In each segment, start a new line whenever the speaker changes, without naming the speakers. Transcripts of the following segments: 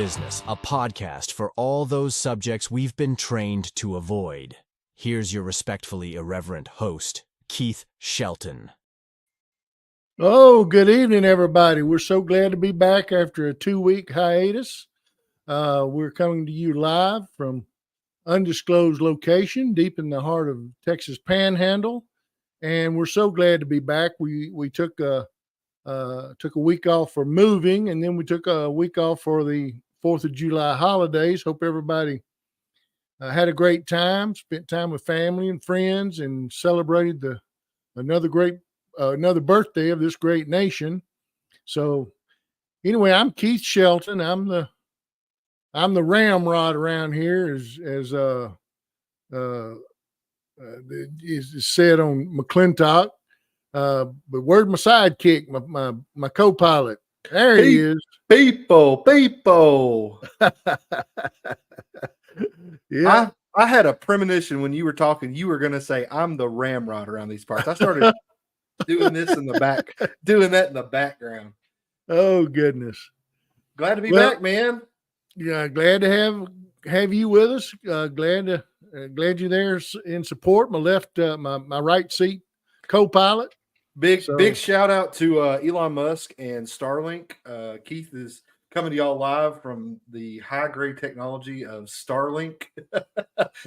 Business, a podcast for all those subjects we've been trained to avoid. Here's your respectfully irreverent host, Keith Shelton.
Oh, good evening, everybody. We're so glad to be back after a 2-week hiatus. We're coming to you live from undisclosed location deep in the heart of Texas Panhandle, and we're so glad to be back. We took a week off for moving, and then we took a week off for the 4th of July holidays. Hope everybody had a great time, spent time with family and friends, and celebrated another birthday of this great nation. So anyway, I'm Keith Shelton. I'm the ramrod around here, as is said on McClintock. But where's my sidekick, my co-pilot? There he is.
People.
Yeah.
I had a premonition when you were talking, you were going to say, I'm the ramrod around these parts. I started doing that in the background.
Oh, goodness.
Glad to be back, man.
Yeah. Glad to have you with us. Glad you're there in support. My left, my right seat co-pilot.
Big shout out to Elon Musk and Starlink. Keith is coming to y'all live from the high grade technology of Starlink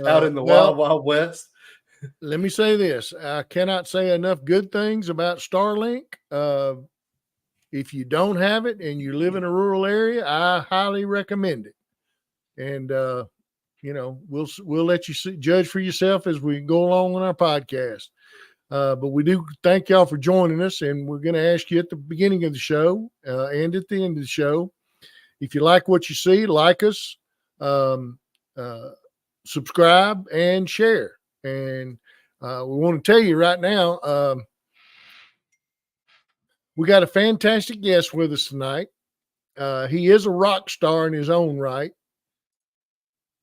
out in the wild west.
Let me say this. I cannot say enough good things about Starlink. If you don't have it and you live in a rural area, I highly recommend it. And, we'll let you judge for yourself as we go along on our podcast. But we do thank y'all for joining us, and we're going to ask you at the beginning of the show and at the end of the show, if you like what you see, like us, subscribe, and share. And we want to tell you right now, we got a fantastic guest with us tonight. He is a rock star in his own right,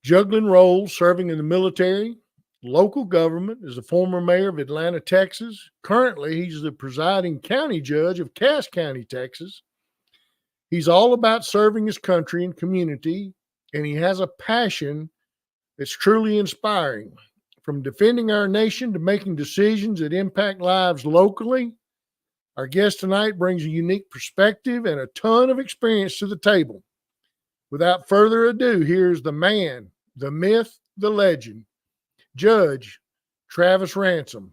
juggling roles, serving in the military, local government, is a former mayor of Atlanta, Texas. Currently, he's the presiding county judge of Cass County, Texas. He's all about serving his country and community, and he has a passion that's truly inspiring. From defending our nation to making decisions that impact lives locally, our guest tonight brings a unique perspective and a ton of experience to the table. Without further ado, here's the man, the myth, the legend, Judge Travis Ransom.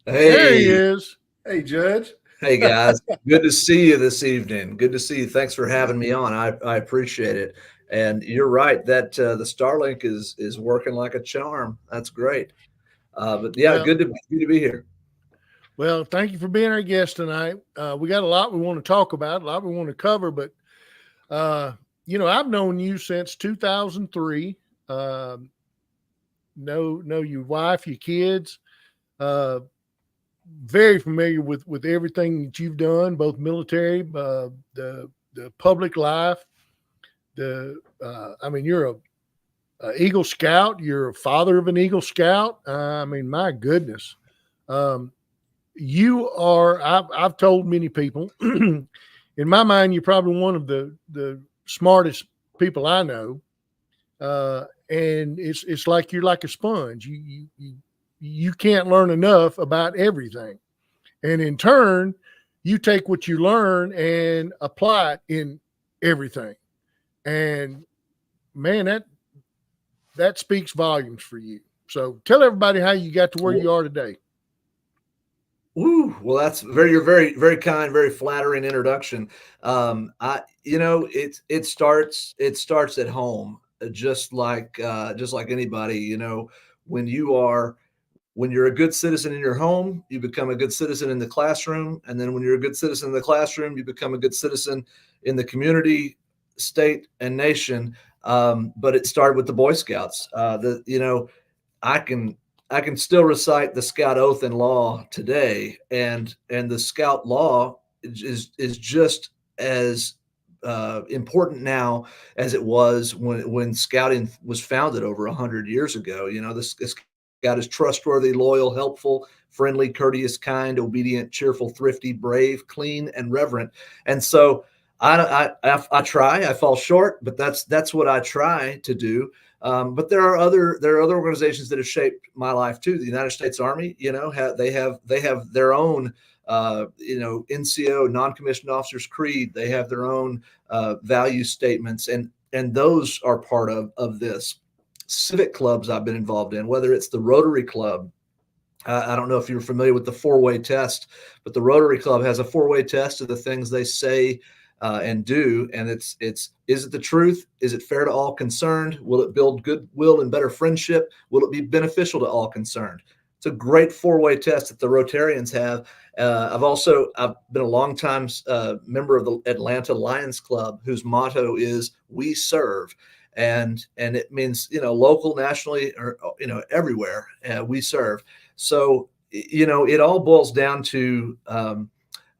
Hey,
there he is.
Hey, Judge.
Hey, guys. Good to see you this evening. Good to see you. Thanks for having me on. I appreciate it. And you're right that the Starlink is working like a charm. That's great. But yeah, good to be here.
Well, thank you for being our guest tonight. We got a lot we want to talk about, a lot we want to cover, but I've known you since 2003. Know your wife, your kids. Very familiar with everything that you've done, both military, the public life. You're a Eagle Scout. You're a father of an Eagle Scout. My goodness. You are. I've told many people. In my mind, you're probably one of the smartest people I know. And it's like you're like a sponge. You can't learn enough about everything. And in turn, you take what you learn and apply it in everything. And man, that speaks volumes for you. So tell everybody how you got to where you are today.
Ooh, well, that's very, very, very kind, very flattering introduction. It starts at home, just like anybody. When you're a good citizen in your home, you become a good citizen in the classroom. And then when you're a good citizen in the classroom, you become a good citizen in the community, state, and nation. But it started with the Boy Scouts. I can still recite the Scout oath and law today. And the Scout law is just as important now as it was when Scouting was founded over 100 years ago. The Scout is trustworthy, loyal, helpful, friendly, courteous, kind, obedient, cheerful, thrifty, brave, clean, and reverent. And so I try. I fall short, but that's what I try to do. But there are other organizations that have shaped my life too. The United States Army, they have their own NCO, non-commissioned officers creed. They have their own value statements, and those are part of this. Civic clubs I've been involved in, whether it's the Rotary Club. I don't know if you're familiar with the 4-way test, but the Rotary Club has a 4-way test of the things they say and do. And it's is it the truth? Is it fair to all concerned? Will it build goodwill and better friendship? Will it be beneficial to all concerned? It's a great 4-way test that the Rotarians have. I've been a longtime member of the Atlanta Lions Club, whose motto is "We serve." And it means, local, nationally, or, everywhere, we serve. So, it all boils down to,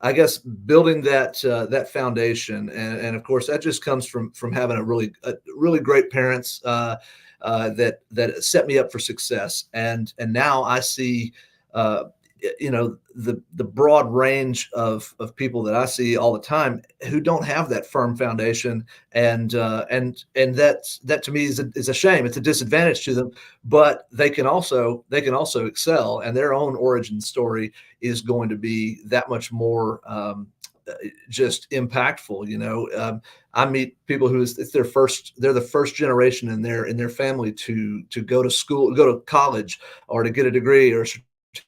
I guess, building that foundation. And of course, that just comes from having a really great parents that set me up for success. And now I see, the broad range of people that I see all the time who don't have that firm foundation, and that to me is a shame. It's a disadvantage to them, but they can also excel, and their own origin story is going to be that much more just impactful. I meet people who they're the first generation in their family to go to school, go to college, or to get a degree or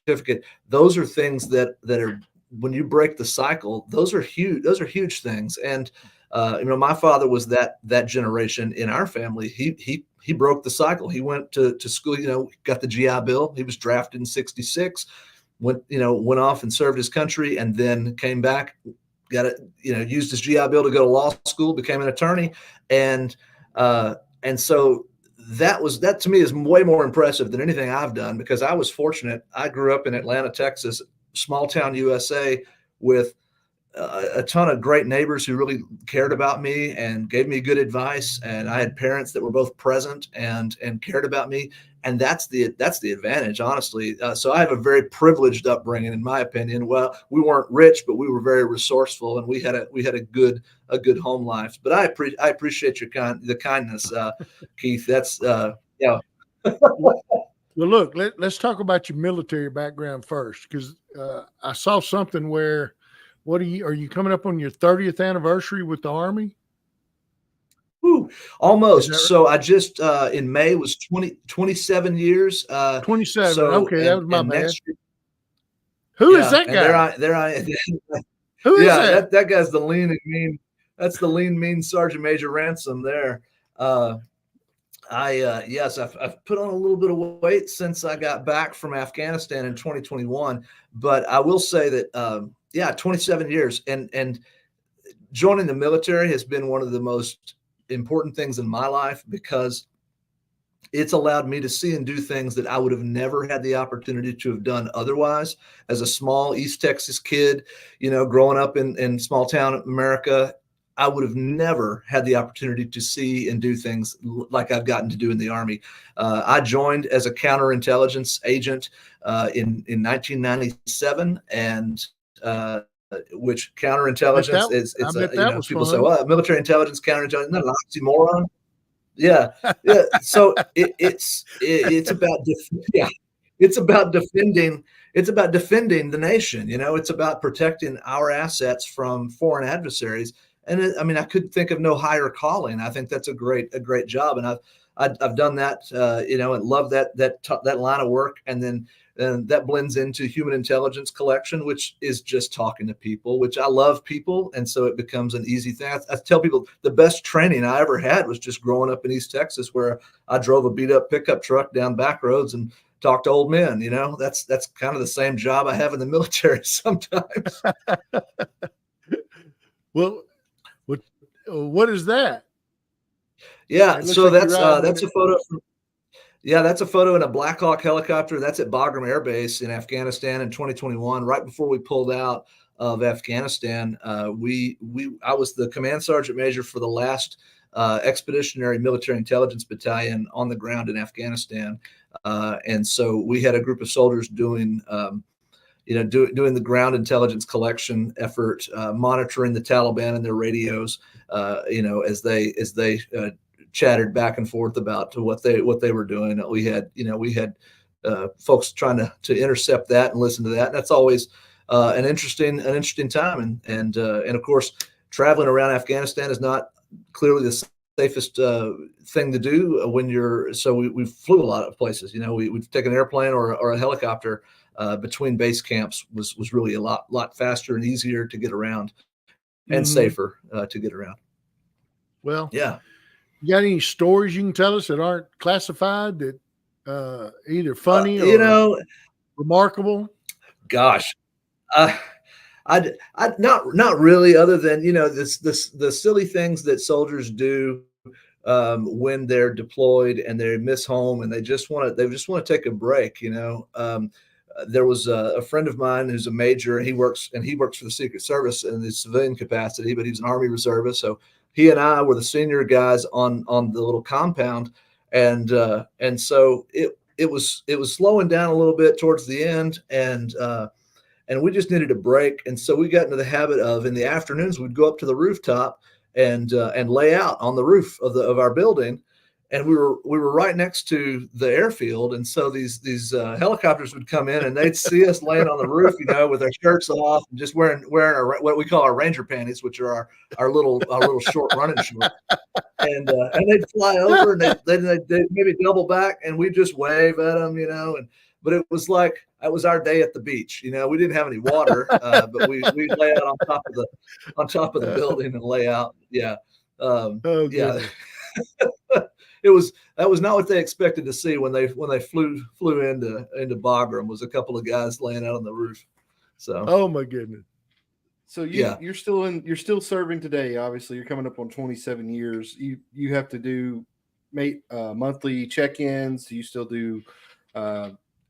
certificate. Those are things that are, when you break the cycle, those are huge things. And my father was that generation in our family. He broke the cycle. He went to school, got the GI Bill. He was drafted in '66, went off and served his country, and then came back, used his GI Bill to go to law school, became an attorney. And so that to me is way more impressive than anything I've done, because I was fortunate. I grew up in Atlanta, Texas, small town USA, with a ton of great neighbors who really cared about me and gave me good advice. And I had parents that were both present and cared about me. And that's the advantage, honestly. So I have a very privileged upbringing, in my opinion. Well, we weren't rich, but we were very resourceful, and we had a good home life. But I appreciate the kindness, Keith. That's yeah.
Well, look, let's talk about your military background first, because I saw something where, are you coming up on your 30th anniversary with the Army?
Ooh, almost.
Right?
So I just in May was 27 years.
27.
So,
okay, that was my bad.
Year,
Who is that guy?
There I
Who is that?
That guy's the lean and mean. That's the lean, mean Sergeant Major Ransom there. Yes, I've put on a little bit of weight since I got back from Afghanistan in 2021. But I will say that 27 years, and joining the military has been one of the most important things in my life, because it's allowed me to see and do things that I would have never had the opportunity to have done otherwise. As a small East Texas kid, growing up in small town America, I would have never had the opportunity to see and do things like I've gotten to do in the Army. I joined as a counterintelligence agent in 1997 and which counterintelligence is people say, well, military intelligence, counterintelligence, not an oxymoron. Yeah. So it's about defending the nation. It's about protecting our assets from foreign adversaries. And I could think of no higher calling. I think that's a great job, and I've done that, and love that line of work. And then that blends into human intelligence collection, which is just talking to people, which I love people. And so it becomes an easy thing. I tell people the best training I ever had was just growing up in East Texas, where I drove a beat up pickup truck down back roads and talked to old men. That's kind of the same job I have in the military sometimes.
Well, what is that?
Yeah. So that's a photo from, that's a photo in a Black Hawk helicopter. That's at Bagram Air Base in Afghanistan in 2021, right before we pulled out of Afghanistan. I was the command sergeant major for the last expeditionary military intelligence battalion on the ground in Afghanistan. And so we had a group of soldiers doing, doing the ground intelligence collection effort, monitoring the Taliban and their radios, as they chattered back and forth about what they were doing. We had folks trying to intercept that and listen to that. And that's always an interesting time. And of course, traveling around Afghanistan is not clearly the safest thing to do we flew a lot of places. We've taken an airplane or a helicopter between base camps was really a lot faster and easier to get around and safer to get around.
Well,
yeah.
You got any stories you can tell us that aren't classified that either funny or remarkable?
Gosh, I not really, other than the silly things that soldiers do when they're deployed and they miss home and they just want to take a break. There was a friend of mine who's a major, and he works for the Secret Service in the civilian capacity, but he's an Army reservist. So he and I were the senior guys on the little compound, and so it was slowing down a little bit towards the end, and we just needed a break. And so we got into the habit of, in the afternoons, we'd go up to the rooftop and lay out on the roof of our building. And we were right next to the airfield, and so these helicopters would come in, and they'd see us laying on the roof, with our shirts off, and just wearing what we call our Ranger panties, which are our little short running shorts. And they'd fly over, and they'd maybe double back, and we'd just wave at them, but it was like that was our day at the beach. We didn't have any water, but we lay out on top of the building and lay out. Yeah, yeah. That was not what they expected to see when they flew into Bagram, was a couple of guys laying out on the roof. So,
oh my goodness.
So you're still serving today. Obviously, you're coming up on 27 years. You have to do monthly check-ins. Do you still do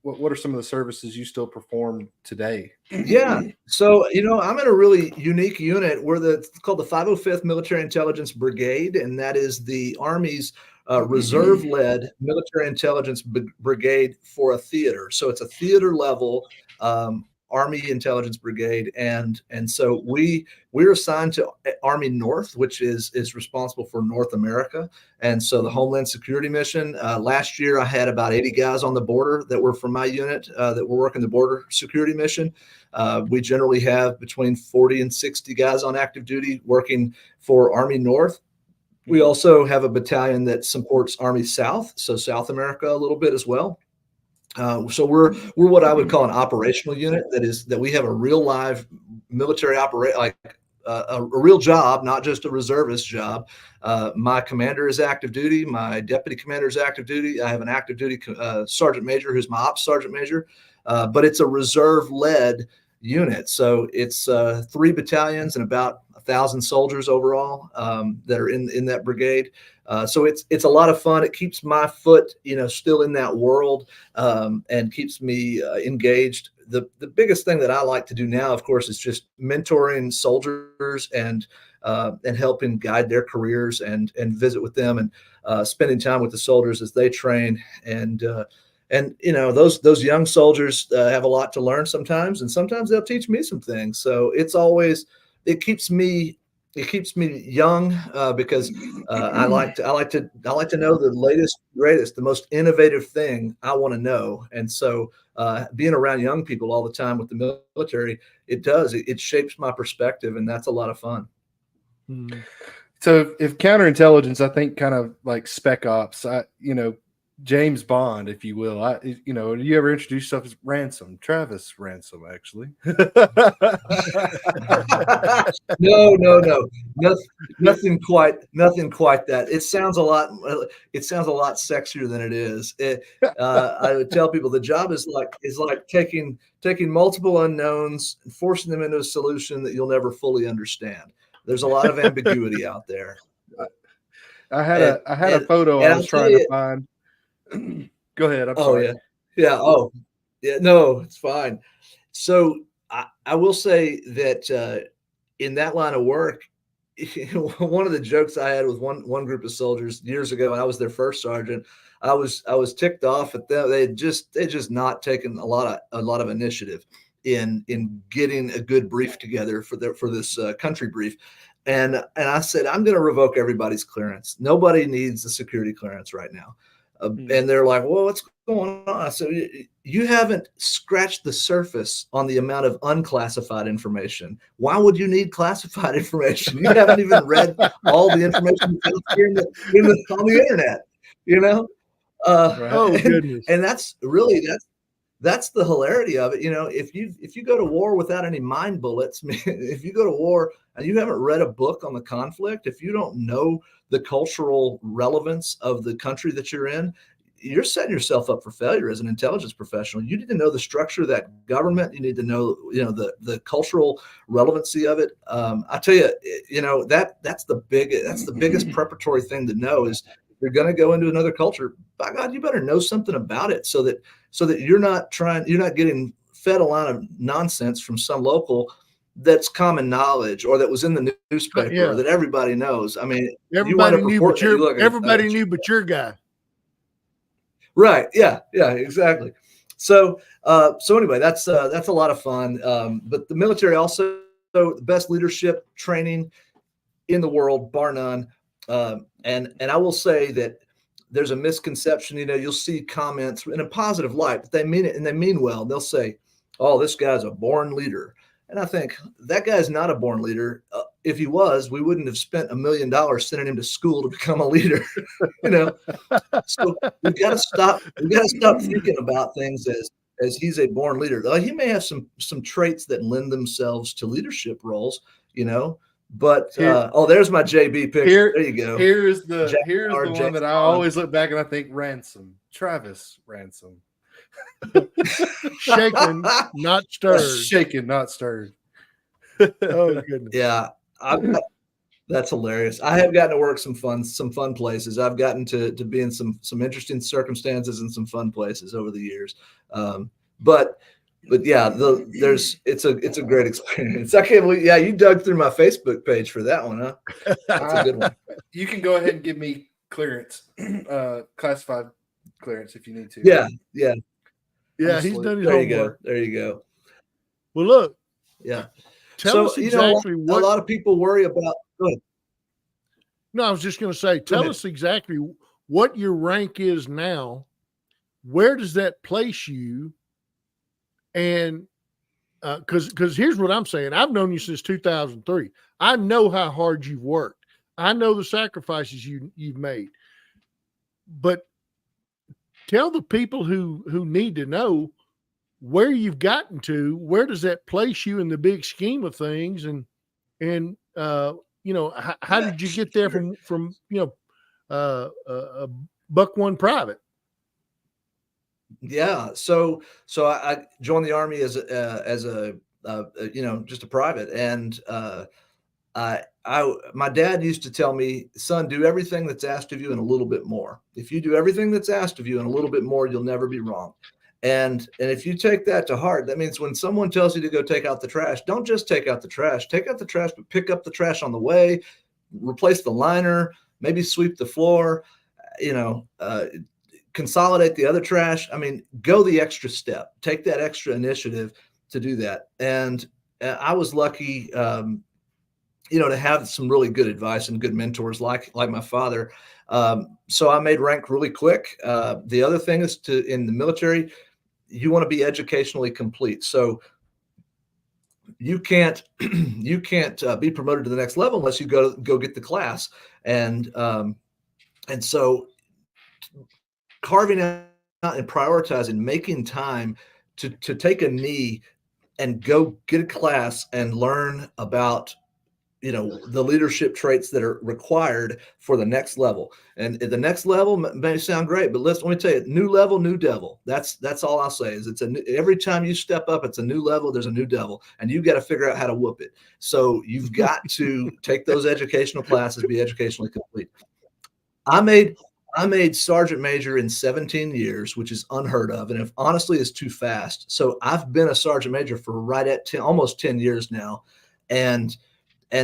what are some of the services you still perform today?
Yeah. So, I'm in a really unique unit. We're called the 505th Military Intelligence Brigade, and that is the Army's reserve-led military intelligence brigade for a theater. So it's a theater level Army Intelligence Brigade, and so we're assigned to Army North, which is responsible for North America, and so the Homeland Security mission. Last year, I had about 80 guys on the border that were from my unit that were working the border security mission. We generally have between 40 and 60 guys on active duty working for Army North. We also have a battalion that supports Army South, so South America a little bit as well. So we're what I would call an operational unit. That we have a real live military a real job, not just a reservist job. My commander is active duty. My deputy commander is active duty. I have an active duty sergeant major who's my ops sergeant major, but it's a reserve led unit. So it's 3 battalions and about 1,000 soldiers overall that are in that brigade. So it's a lot of fun. It keeps my foot, still in that world, and keeps me engaged. The biggest thing that I like to do now, of course, is just mentoring soldiers and helping guide their careers and visit with them and spending time with the soldiers as they train. And those young soldiers have a lot to learn sometimes, and sometimes they'll teach me some things. So it keeps me young because I like to know the latest, greatest, the most innovative thing I want to know. And so being around young people all the time with the military, it shapes my perspective, and that's a lot of fun.
So if counterintelligence, I think kind of like spec ops, James Bond, if you will. Do you ever introduce yourself as Ransom? Travis Ransom, actually.
No, nothing quite that. It sounds a lot sexier than it is. I would tell people the job is like taking multiple unknowns and forcing them into a solution that you'll never fully understand. There's a lot of ambiguity out there.
I had a photo I was trying to find. Go ahead. I'm sorry.
Yeah. Oh, yeah. No, it's fine. So I will say that in that line of work, one of the jokes I had with one group of soldiers years ago, when I was their first sergeant, I was ticked off at them. They just not taken a lot of initiative. in getting a good brief together for this country brief. And I said, I'm going to revoke everybody's clearance. Nobody needs a security clearance right now. And they're like, well, what's going on? I said, you haven't scratched the surface on the amount of unclassified information. Why would you need classified information? You haven't even read all the information on the internet, you know?
Oh, goodness.
And that's really, that's the hilarity of it. You know, if you go to war without any mind bullets, if you go to war and you haven't read a book on the conflict, if you don't know the cultural relevance of the country that you're in, you're setting yourself up for failure as an intelligence professional. You need to know the structure of that government. You need to know, the cultural relevancy of it. I tell you, that's the biggest preparatory thing to know is you're going to go into another culture. By God, you better know something about it so that you're not getting fed a lot of nonsense from some local that's common knowledge or that was in the newspaper or that everybody knows. I mean,
everybody knew but your guy.
Right. Yeah. Yeah, exactly. So anyway, that's a lot of fun. But the military also the best leadership training in the world, bar none. And I will say that there's a misconception, you'll see comments in a positive light, but they mean it and they mean well. They'll say, oh, this guy's a born leader. And I think that guy's not a born leader. If he was, we wouldn't have spent $1 million sending him to school to become a leader. So we've got to stop thinking about things as he's a born leader. He may have some traits that lend themselves to leadership roles, But there's my JB picture. There you go.
Here's the one that I always look back and I think Ransom, Travis Ransom.
Shaken, not stirred.
Shaken, not stirred.
Oh goodness.
Yeah, that's hilarious. I have gotten to work some fun places. I've gotten to be in some interesting circumstances and some fun places over the years. But yeah, it's a great experience. I can't believe, you dug through my Facebook page for that one, huh? That's a good one.
You can go ahead and give me clearance, classified clearance if you need to.
Yeah.
Yeah, he's done his homework.
There you go.
Well, look.
Yeah.
Tell us exactly what
a lot of people worry about. Go ahead.
No, I was just going to say, tell us exactly what your rank is now. Where does that place you? And because here's what I'm saying. I've known you since 2003. I know how hard you've worked. I know the sacrifices you've made. But tell the people who need to know where you've gotten to. Where does that place you in the big scheme of things? And how did you get there from Buck One Private?
Yeah, so I joined the Army as a just a private, and my dad used to tell me, son, do everything that's asked of you and a little bit more. If you do everything that's asked of you and a little bit more, you'll never be wrong. And if you take that to heart, that means when someone tells you to go take out the trash, don't just take out the trash. Take out the trash, but pick up the trash on the way, replace the liner, maybe sweep the floor, consolidate the other trash. I mean, go the extra step, take that extra initiative to do that. And I was lucky, to have some really good advice and good mentors like my father. So I made rank really quick. The other thing is in the military, you want to be educationally complete. So you can't be promoted to the next level unless you go get the class. And so carving out and prioritizing, making time to take a knee and go get a class and learn about the leadership traits that are required for the next level. And the next level may sound great, but let me tell you, new level, new devil. That's all I'll say is every time you step up, it's a new level. There's a new devil, and you've got to figure out how to whoop it. So you've got to take those educational classes, be educationally complete. I made sergeant major in 17 years, which is unheard of. And honestly is too fast. So I've been a sergeant major for right at almost 10 years now. And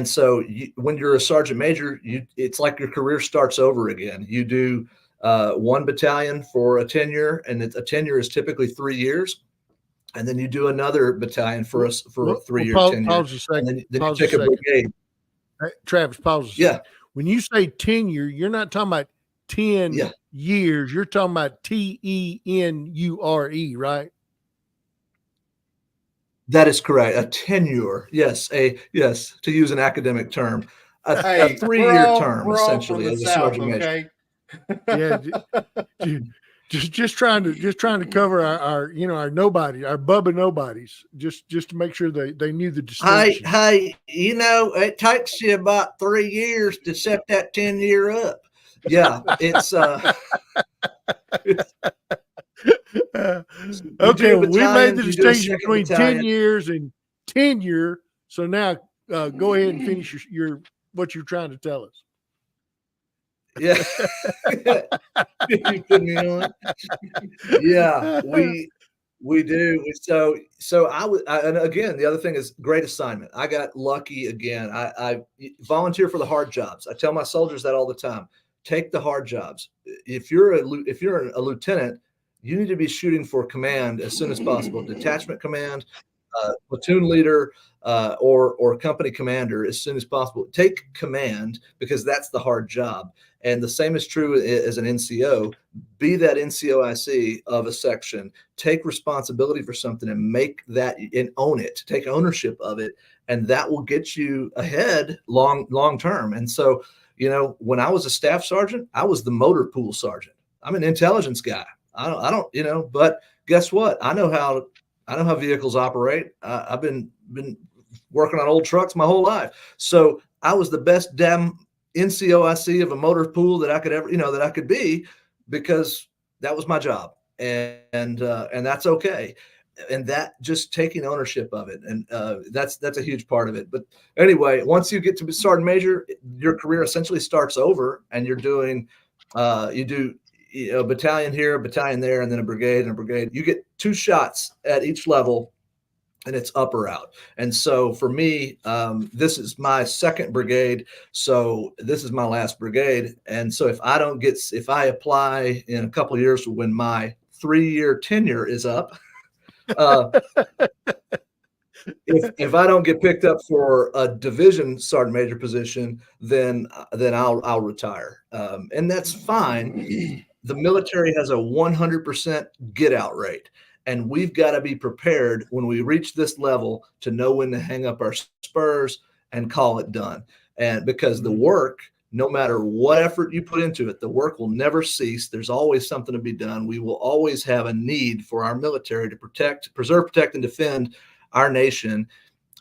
so when you're a sergeant major, it's like your career starts over again. You do one battalion for a tenure, and a tenure is typically 3 years. and then you do another battalion for a 3-year tenure.
Pause a second.
And then
Pause
you take a brigade.
Hey, Travis, pause a second.
Yeah.
When you say tenure, you're not talking about 10 years. You're talking about TENURE, right?
That is correct. A tenure. Yes. To use an academic term, a 3-year term, essentially, as a sergeant major.
Yeah. Just trying to cover our nobody, our Bubba nobodies, just to make sure they knew the distinction.
Hey, it takes you about 3 years to set that 10-year up. Yeah, it's
okay. We made the distinction between 10 years and tenure. So now go ahead and finish your what you're trying to tell us.
Yeah. You put me on. Yeah, we do. So and again, the other thing is great assignment. I got lucky again. I volunteer for the hard jobs. I tell my soldiers that all the time. Take the hard jobs. If you're a lieutenant, you need to be shooting for command as soon as possible. Detachment command, platoon leader, or company commander as soon as possible. Take command, because that's the hard job. And the same is true as an NCO. Be that NCOIC of a section. Take responsibility for something and make that and own it. Take ownership of it, and that will get you ahead long term. And so, when I was a staff sergeant, I was the motor pool sergeant. I'm an intelligence guy. I don't, but guess what? I know how vehicles operate. I've been working on old trucks my whole life. So I was the best damn NCOIC of a motor pool that I could ever, that I could be, because that was my job, and that's okay. And that just taking ownership of it, and that's a huge part of it. But anyway, once you get to be sergeant major, your career essentially starts over, and you're doing, you do a battalion here, a battalion there, and then a brigade and a brigade. You get 2 shots at each level, and it's up or out. And so for me, this is my 2nd brigade. So this is my last brigade. And so if I apply in a couple of years when my 3-year tenure is up, if I don't get picked up for a division sergeant major position, then I'll retire. And that's fine. The military has a 100% get out rate. And we've got to be prepared when we reach this level to know when to hang up our spurs and call it done. And because the work, no matter what effort you put into it, the work will never cease. There's always something to be done. We will always have a need for our military to preserve, protect, and defend our nation.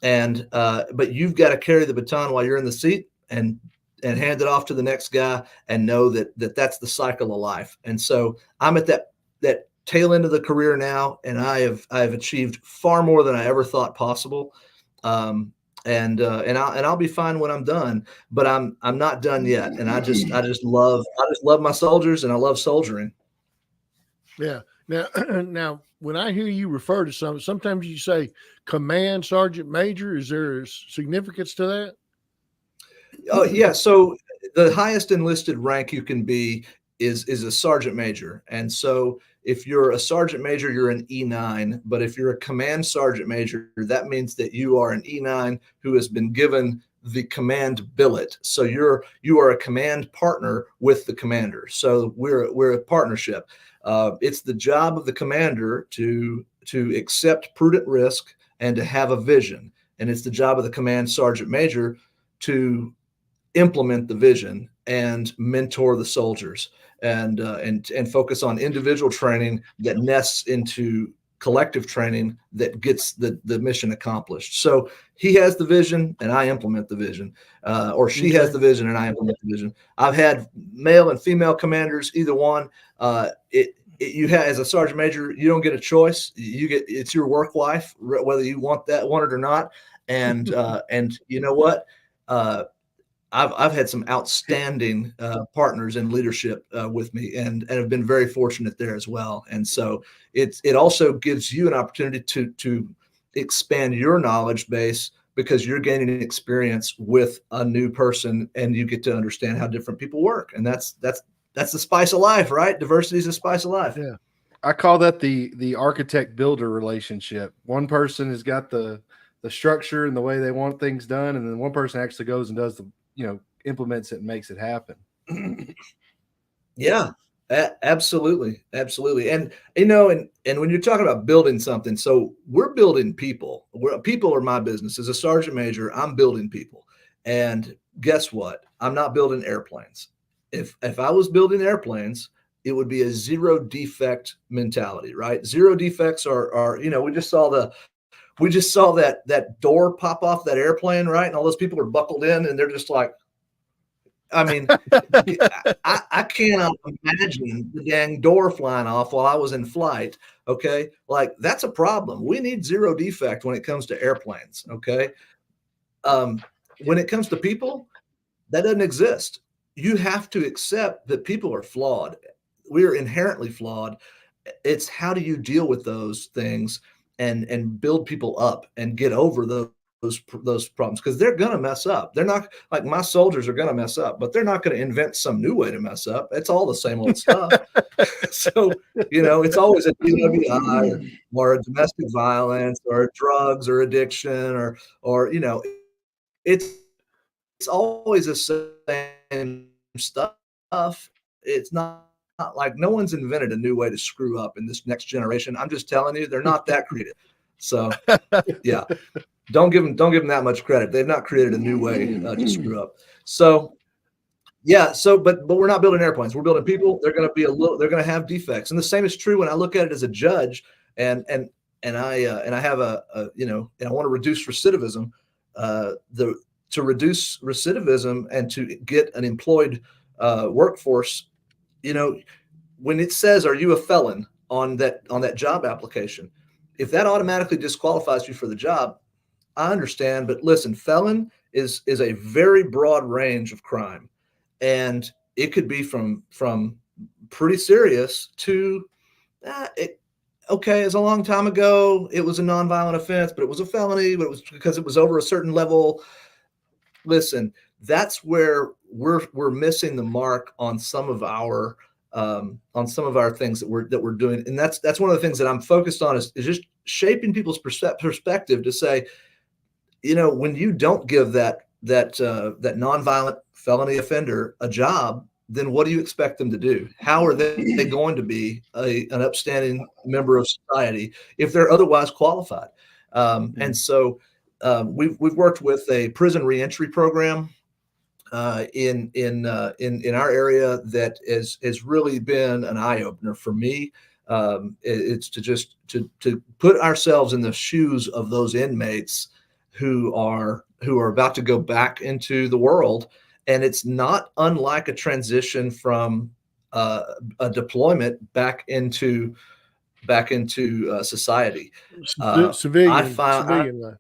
And but you've got to carry the baton while you're in the seat and hand it off to the next guy, and know that's the cycle of life. And so I'm at that tail end of the career now, and I've achieved far more than I ever thought possible. And I'll be fine when I'm done, but I'm not done yet. And I just love my soldiers, and I love soldiering.
Yeah. Now when I hear you refer to sometimes you say command sergeant major. Is there a significance to that?
Oh, yeah. So the highest enlisted rank you can be is a sergeant major. And so if you're a sergeant major, you're an E9. But if you're a command sergeant major, that means that you are an E9 who has been given the command billet. So you are a command partner with the commander. So we're a partnership. It's the job of the commander to accept prudent risk and to have a vision. And it's the job of the command sergeant major to implement the vision and mentor the soldiers, and focus on individual training that nests into collective training that gets the mission accomplished. So he has the vision and I implement the vision, or she has the vision and I implement the vision. I've had male and female commanders, either one. You have, as a sergeant major, you don't get a choice. It's your work life, whether you want it or not. And and you know what? I've had some outstanding partners in leadership with me, and have been very fortunate there as well. And so it also gives you an opportunity to expand your knowledge base, because you're gaining experience with a new person, and you get to understand how different people work. And that's the spice of life, right? Diversity is the spice of life.
Yeah.
I call that the architect builder relationship. One person has got the structure and the way they want things done, and then one person actually goes and does implements it and makes it happen.
Yeah, absolutely. And and when you're talking about building something, so we're building people. People are my business. As a sergeant major, I'm building people. And guess what? I'm not building airplanes. If I was building airplanes, it would be a zero defect mentality, right? Zero defects are we just saw that door pop off that airplane, right? And all those people are buckled in, and they're just like, I mean, I cannot imagine the dang door flying off while I was in flight. Okay. Like, that's a problem. We need zero defect when it comes to airplanes. Okay. When it comes to people, that doesn't exist. You have to accept that people are flawed. We are inherently flawed. It's how do you deal with those things and build people up and get over those problems, because they're going to mess up. They're not like my soldiers are going to mess up, but they're not going to invent some new way to mess up. It's all the same old stuff. So, it's always a DWI or a domestic violence or drugs or addiction or it's always the same stuff. It's not like no one's invented a new way to screw up in this next generation. I'm just telling you, they're not that creative. So, yeah. Don't give them that much credit. They've not created a new way to screw up. So, yeah. So, but we're not building airplanes. We're building people. They're going to they're going to have defects, and the same is true when I look at it as a judge, and I have and I want to reduce recidivism. To reduce recidivism and to get an employed workforce, when it says, "Are you a felon?" on that job application, if that automatically disqualifies you for the job, I understand, but listen, felon is a very broad range of crime, and it could be from pretty serious to okay, it's a long time ago. It was a nonviolent offense, but it was a felony, but it was because it was over a certain level. Listen, that's where we're missing the mark on some of our things that we're doing, and that's one of the things that I'm focused on is just shaping people's perspective to say, when you don't give that nonviolent felony offender a job, then what do you expect them to do? How are they going to be an upstanding member of society if they're otherwise qualified? And so we've worked with a prison reentry program in our area that has really been an eye opener for me. It's to put ourselves in the shoes of those inmates who are about to go back into the world, and it's not unlike a transition from a deployment back into society.
Civilian life.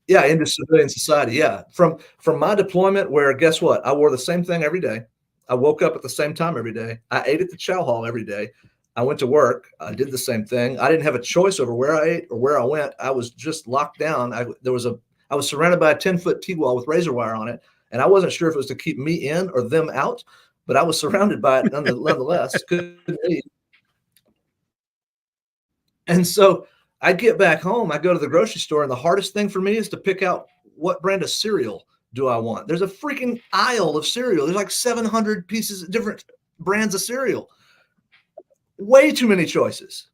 Yeah, into civilian society. Yeah, from my deployment, where guess what? I wore the same thing every day. I woke up at the same time every day. I ate at the chow hall every day. I went to work. I did the same thing. I didn't have a choice over where I ate or where I went. I was just locked down. I was surrounded by a 10-foot T-wall with razor wire on it, and I wasn't sure if it was to keep me in or them out, but I was surrounded by it nonetheless. Couldn't leave. And so I get back home, I go to the grocery store, and the hardest thing for me is to pick out what brand of cereal do I want. There's a freaking aisle of cereal. There's like 700 pieces of different brands of cereal. Way too many choices.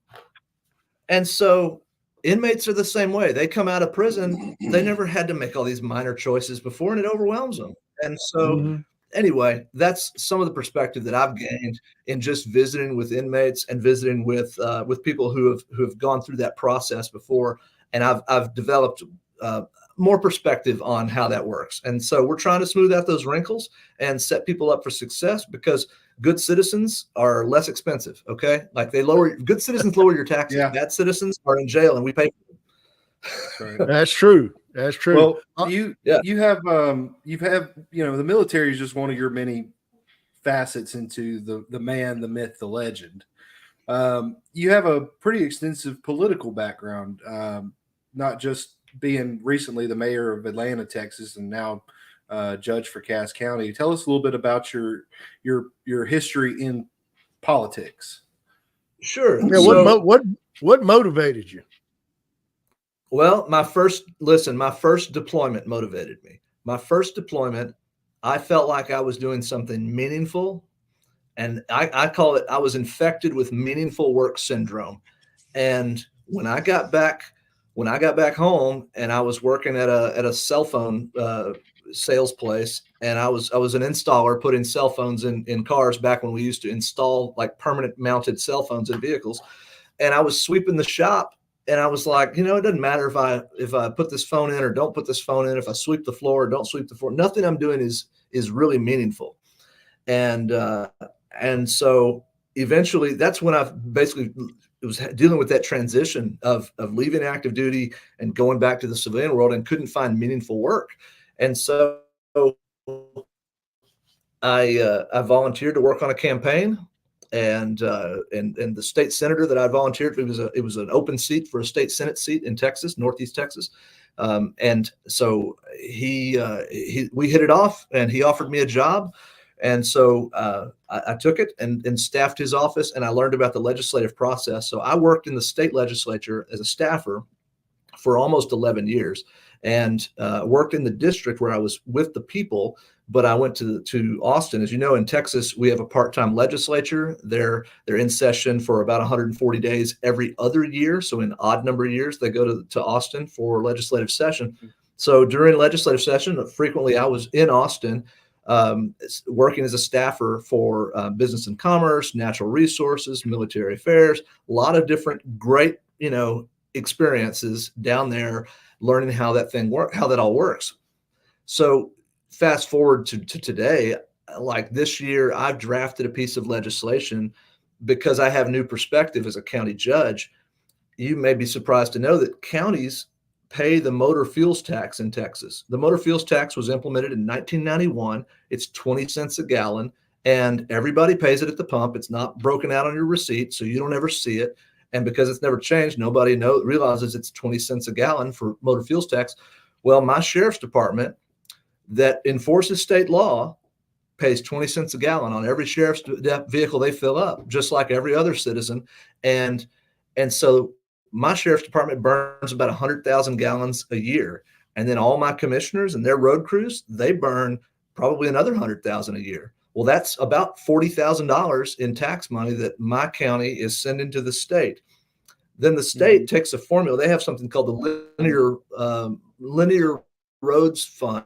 And so inmates are the same way. They come out of prison, they never had to make all these minor choices before, and it overwhelms them. And so anyway, that's some of the perspective that I've gained in just visiting with inmates and visiting with people who have gone through that process before, and I've developed more perspective on how that works. And so we're trying to smooth out those wrinkles and set people up for success, because good citizens are less expensive. Okay, like good citizens lower your taxes. Yeah. Bad citizens are in jail, and we pay for them.
Right. That's true. That's true.
Well, you have the military is just one of your many facets into the man, the myth, the legend. You have a pretty extensive political background, not just being recently the mayor of Atlanta, Texas, and now judge for Cass County. Tell us a little bit about your history in politics.
Sure.
Yeah,
So,
what motivated you?
well, my first deployment motivated me. My first deployment, I felt like I was doing something meaningful, and I call it, I was infected with meaningful work syndrome. And when I got back home, and I was working at a cell phone sales place, and I was an installer putting cell phones in cars back when we used to install like permanent mounted cell phones in vehicles. And I was sweeping the shop, and I was like, it doesn't matter if I put this phone in or don't put this phone in, if I sweep the floor or don't sweep the floor, nothing I'm doing is really meaningful. And so eventually, that's when I basically was dealing with that transition of leaving active duty and going back to the civilian world, and couldn't find meaningful work. And so I volunteered to work on a campaign, and the state senator that I volunteered, it was an open seat for a state senate seat in Texas, Northeast Texas. And so we hit it off, and he offered me a job. And so I took it and staffed his office, and I learned about the legislative process. So I worked in the state legislature as a staffer for almost 11 years, and worked in the district where I was with the people. But I went to Austin. As you know, in Texas, we have a part-time legislature. They're in session for about 140 days every other year. So in odd number of years, they go to Austin for legislative session. So during legislative session, frequently I was in Austin, working as a staffer for business and commerce, natural resources, military affairs, a lot of different great, experiences down there, learning how that all works. So fast forward to today, like this year, I've drafted a piece of legislation because I have new perspective as a county judge. You may be surprised to know that counties pay the motor fuels tax in Texas. The motor fuels tax was implemented in 1991. It's 20 cents a gallon, and everybody pays it at the pump. It's not broken out on your receipt, so you don't ever see it. And because it's never changed, nobody realizes it's 20 cents a gallon for motor fuels tax. Well, my sheriff's department that enforces state law pays 20 cents a gallon on every sheriff's vehicle they fill up, just like every other citizen. And so my sheriff's department burns about 100,000 gallons a year. And then all my commissioners and their road crews, they burn probably another 100,000 a year. Well, that's about $40,000 in tax money that my county is sending to the state. Then the state takes a formula. They have something called the linear roads fund,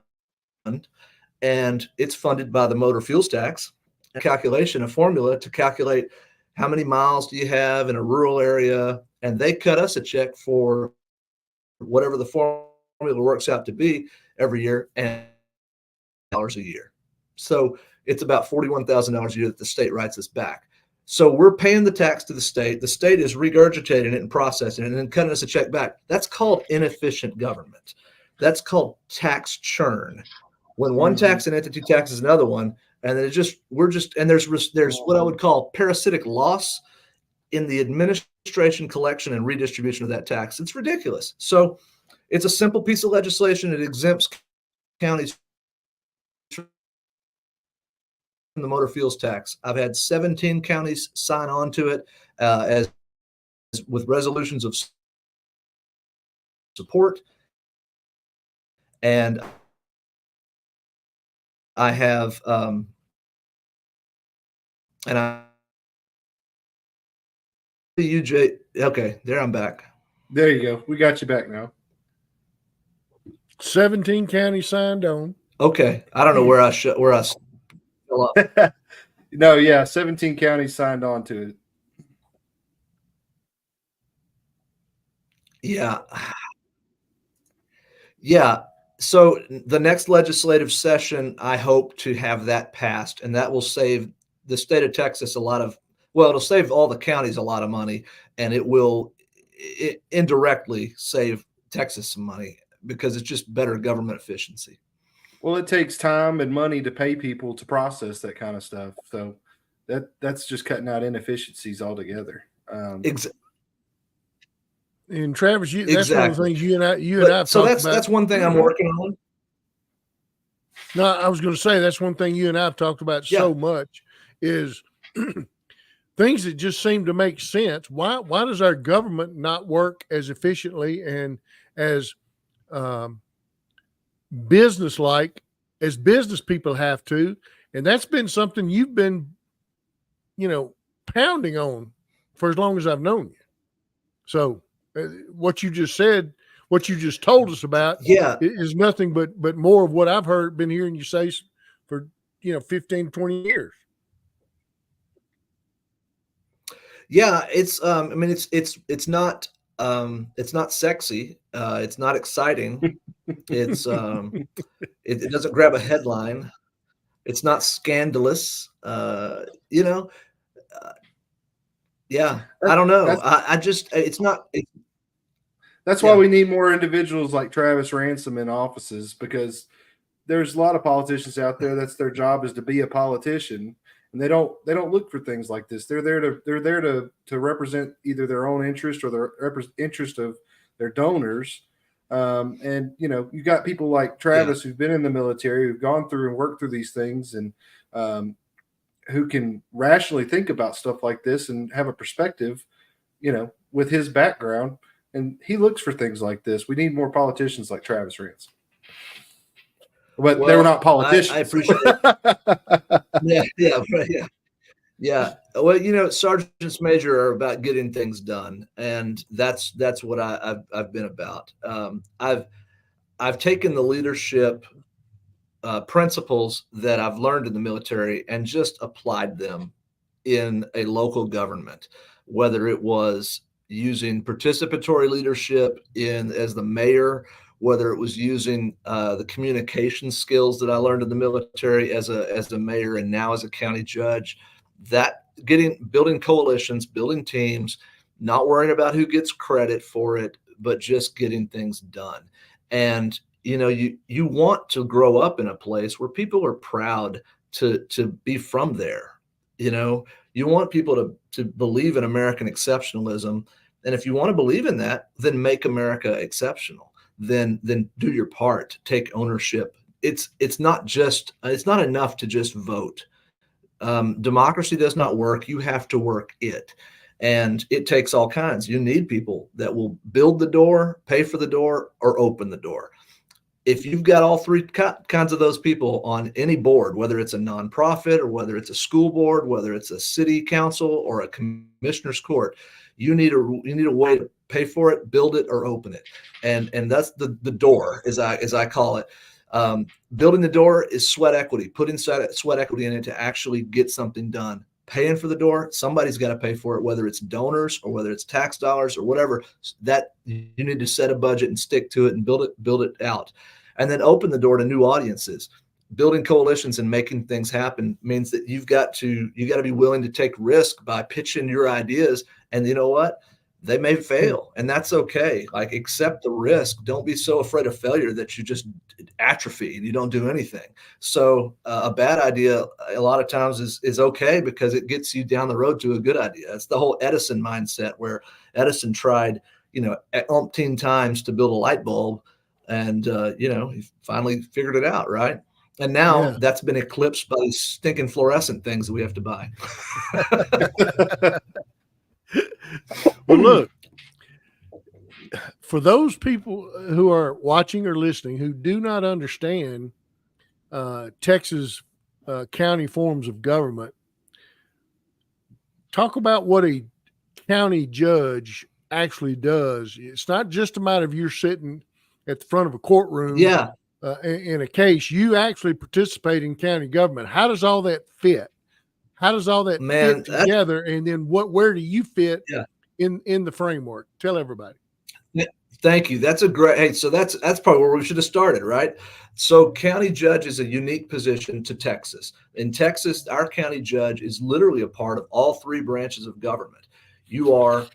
and it's funded by the motor fuels tax. A formula to calculate how many miles do you have in a rural area, and they cut us a check for whatever the formula works out to be every year, and dollars a year. So it's about $41,000 a year that the state writes us back. So we're paying the tax to the state. The state is regurgitating it and processing it and then cutting us a check back. That's called inefficient government. That's called tax churn. When one tax and entity taxes another one, and then there's what I would call parasitic loss in the administration, collection, and redistribution of that tax. It's ridiculous. So it's a simple piece of legislation. It exempts counties from the motor fuels tax. I've had 17 counties sign on to it as with resolutions of support. And I have, okay, there I'm back.
There you go. We got you back now.
17 counties signed on.
Okay, I don't know where I fell up.
No, yeah, 17 counties signed on to it.
Yeah. So the next legislative session, I hope to have that passed, and that will save the state of Texas it'll save all the counties a lot of money, and it will indirectly save Texas some money because it's just better government efficiency.
Well, it takes time and money to pay people to process that kind of stuff. So that's just cutting out inefficiencies altogether.
Exactly.
And Travis, that's one of the things you and I.
So that's one thing I'm working on.
No, I was going to say that's one thing you and I have talked about so much is things that just seem to make sense. Why does our government not work as efficiently and as business-like as business people have to? And that's been something you've been, pounding on for as long as I've known you. So what you just said, what you just told us about, is nothing but more of what I've been hearing you say for 15, 20 years.
Yeah, it's it's not sexy, it's not exciting, it's it doesn't grab a headline, it's not scandalous, yeah, I don't know. I just it's not.
That's why we need more individuals like Travis Ransom in offices, because there's a lot of politicians out there that's their job is to be a politician, and they don't look for things like this. They're there to represent either their own interest or the interest of their donors. And you got people like Travis who've been in the military, who've gone through and worked through these things, and who can rationally think about stuff like this and have a perspective, with his background. And he looks for things like this. We need more politicians like Travis Ransom. But they're not politicians.
I appreciate it. Yeah. Well, sergeants major are about getting things done, and that's what I've been about. I've taken the leadership principles that I've learned in the military and just applied them in a local government, whether it was using participatory leadership as the mayor, whether it was using the communication skills that I learned in the military as a mayor and now as a county judge, that building coalitions, building teams, not worrying about who gets credit for it, but just getting things done. And you want to grow up in a place where people are proud to be from there. You want people to believe in American exceptionalism. And if you want to believe in that, then make America exceptional. Then do your part, take ownership. It's not enough to just vote. Democracy does not work. You have to work it. And it takes all kinds. You need people that will build the door, pay for the door, or open the door. If you've got all three kinds of those people on any board, whether it's a nonprofit or whether it's a school board, whether it's a city council or a commissioner's court, you need a way to pay for it, build it, or open it. And that's the door, as I call it. Building the door is sweat equity, putting sweat equity in it to actually get something done. Paying for the door, somebody's got to pay for it, whether it's donors or whether it's tax dollars or whatever. That you need to set a budget and stick to it and build it out. And then open the door to new audiences. Building coalitions and making things happen means that you got to be willing to take risk by pitching your ideas. And you know what? They may fail, and that's okay. Like, accept the risk. Don't be so afraid of failure that you just atrophy and you don't do anything. So a bad idea a lot of times is okay because it gets you down the road to a good idea. It's the whole Edison mindset, where Edison tried, umpteen times to build a light bulb, and he finally figured it out, right? And now that's been eclipsed by these stinking fluorescent things that we have to buy.
Well, look, for those people who are watching or listening who do not understand Texas county forms of government, talk about what a county judge actually does. It's not just a matter of you're sitting at the front of a courtroom in a case. You actually participate in county government. How does all that fit? How does all that fit together? And then where do you fit in the framework? Tell everybody.
Yeah, thank you. That's a great. Hey, so that's probably where we should have started, right? So county judge is a unique position to Texas. In Texas, our county judge is literally a part of all three branches of government. You are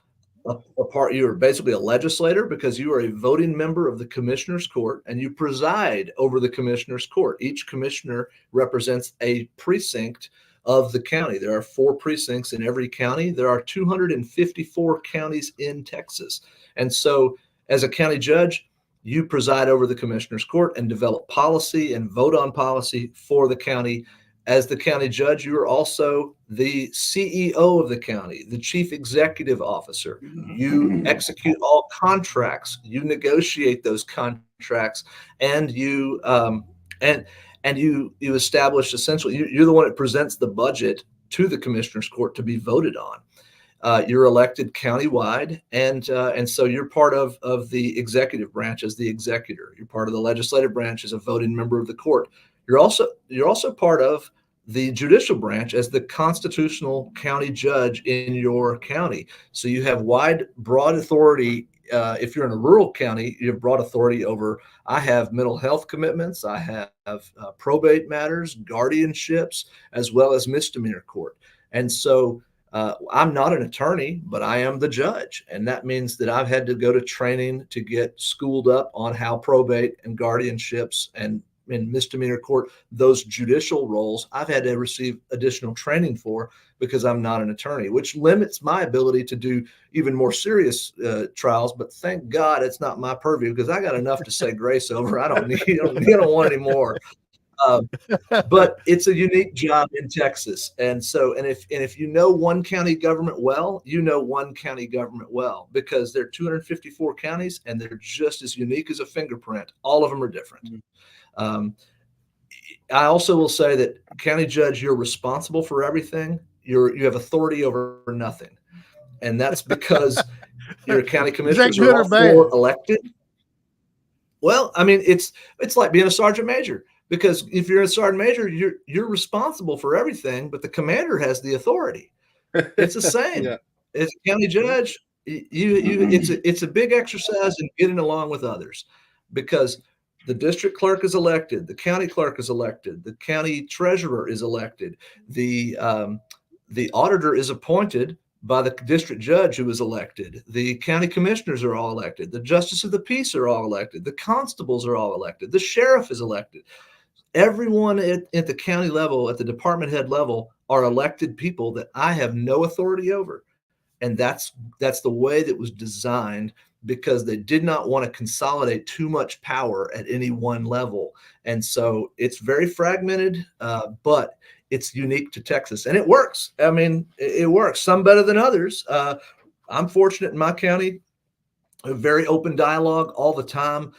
you are basically a legislator because you are a voting member of the commissioner's court, and you preside over the commissioner's court. Each commissioner represents a precinct of the county. There are 4 precincts in every county. There are 254 counties in Texas. And so as a county judge, you preside over the commissioner's court and develop policy and vote on policy for the county. as the county judge, you are also the CEO of the county, the chief executive officer. You execute all contracts, you negotiate those contracts, and you you establish essentially you're the one that presents the budget to the commissioner's court to be voted on. You're elected countywide, and so you're part of the executive branch as the executor. You're part of the legislative branch as a voting member of the court. You're also part of the judicial branch as the constitutional county judge in your county. So you have broad authority. If you're in a rural county, you have broad authority over. I have mental health commitments. I have probate matters, guardianships, as well as misdemeanor court. And so I'm not an attorney, but I am the judge. And that means that I've had to go to training to get schooled up on how probate and guardianships and in misdemeanor court, those judicial roles, I've had to receive additional training for because I'm not an attorney, which limits my ability to do even more serious trials. But thank God it's not my purview because I got enough to say grace over. I don't want any more. But it's a unique job in Texas. And if you know one county government well, you know one county government well, because there are 254 counties and they're just as unique as a fingerprint. All of them are different. I also will say that county judge, you're responsible for everything. You have authority over nothing. And that's because your county commissioners are all four elected. Well, I mean, it's like being a sergeant major, because if you're a sergeant major, you're responsible for everything, but the commander has the authority. It's the same. Yeah. As a county judge, it's a big exercise in getting along with others, because the district clerk is elected, the county clerk is elected, the county treasurer is elected, the auditor is appointed by the district judge who is elected, the county commissioners are all elected, the justice of the peace are all elected, the constables are all elected, the sheriff is elected. Everyone at the county level, at the department head level, are elected people that I have no authority over. And that's the way that was designed, because they did not want to consolidate too much power at any one level. And so it's very fragmented, but it's unique to Texas, and it works. I mean, it works, some better than others. I'm fortunate in my county, a very open dialogue all the time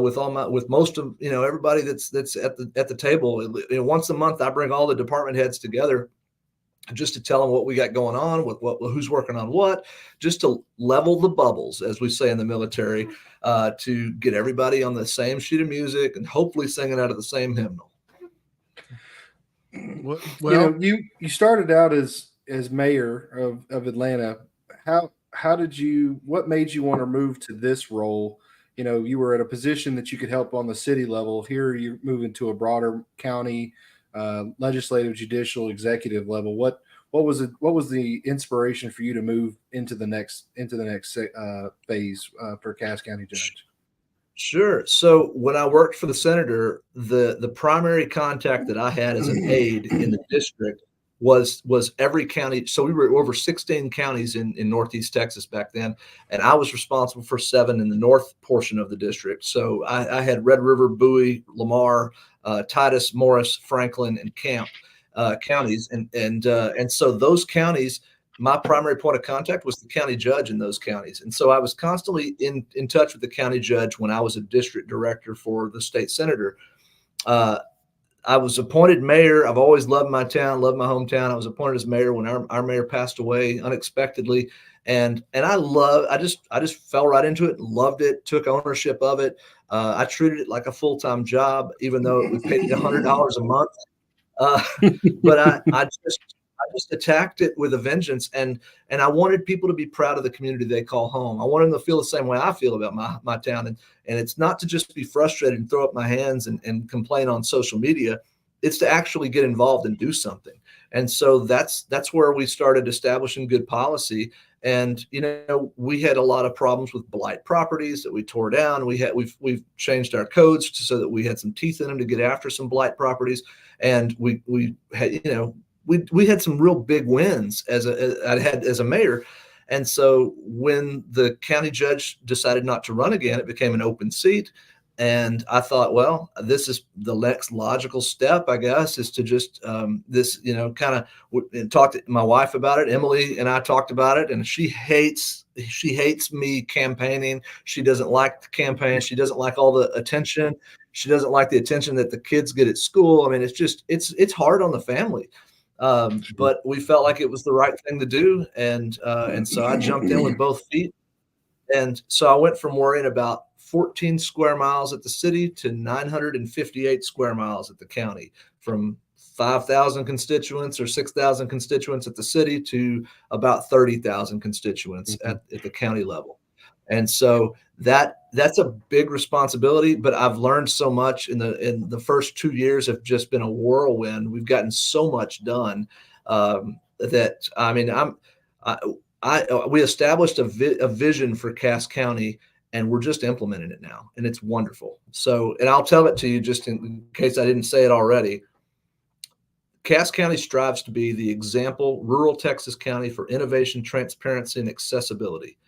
with most of, everybody that's at the table. Once a month, I bring all the department heads together just to tell them what we got going on, who's working on what, just to level the bubbles, as we say in the military, to get everybody on the same sheet of music and hopefully singing out of the same hymnal.
Well, you started out as mayor of Atlanta. What made you want to move to this role? You were at a position that you could help on the city level. Here you're moving to a broader county, legislative, judicial, executive level. What was the inspiration for you to move into the next phase for Cass County Judge?
Sure. So when I worked for the senator, the primary contact that I had as an aide in the district was every county. So we were over 16 counties in Northeast Texas back then, and I was responsible for 7 in the north portion of the district. So I had Red River, Bowie, Lamar, Titus, Morris, Franklin, and Camp counties, and so those counties, my primary point of contact was the county judge in those counties. And so I was constantly in touch with the county judge when I was a district director for the state senator. I was appointed mayor. I've always loved my town, loved my hometown. I was appointed as mayor when our mayor passed away unexpectedly. And I just fell right into it, loved it, took ownership of it. I treated it like a full-time job, even though it paid me $100 a month. But I just attacked it with a vengeance, and I wanted people to be proud of the community they call home. I wanted them to feel the same way I feel about my town, and it's not to just be frustrated and throw up my hands and complain on social media. It's to actually get involved and do something. And so that's where we started establishing good policy. And we had a lot of problems with blight properties that we tore down. We've changed our codes so that we had some teeth in them to get after some blight properties, and we had we had some real big wins as a mayor. And so when the county judge decided not to run again, it became an open seat. And I thought, well, this is the next logical step, I guess, is to just kind of talk to my wife about it. Emily and I talked about it, and she hates me campaigning. She doesn't like the campaign. She doesn't like all the attention. She doesn't like the attention that the kids get at school. I mean, it's hard on the family. But we felt like it was the right thing to do, and so I jumped in with both feet. And so I went from worrying about 14 square miles at the city to 958 square miles at the county, from 5,000 constituents or 6,000 constituents at the city to about 30,000 constituents at the county level. And so that's a big responsibility, but I've learned so much in the first 2 years have just been a whirlwind. We've gotten so much done that, I mean, we established a vision for Cass County, and we're just implementing it now, and it's wonderful. So, and I'll tell it to you just in case I didn't say it already. Cass County strives to be the example rural Texas county for innovation, transparency, and accessibility.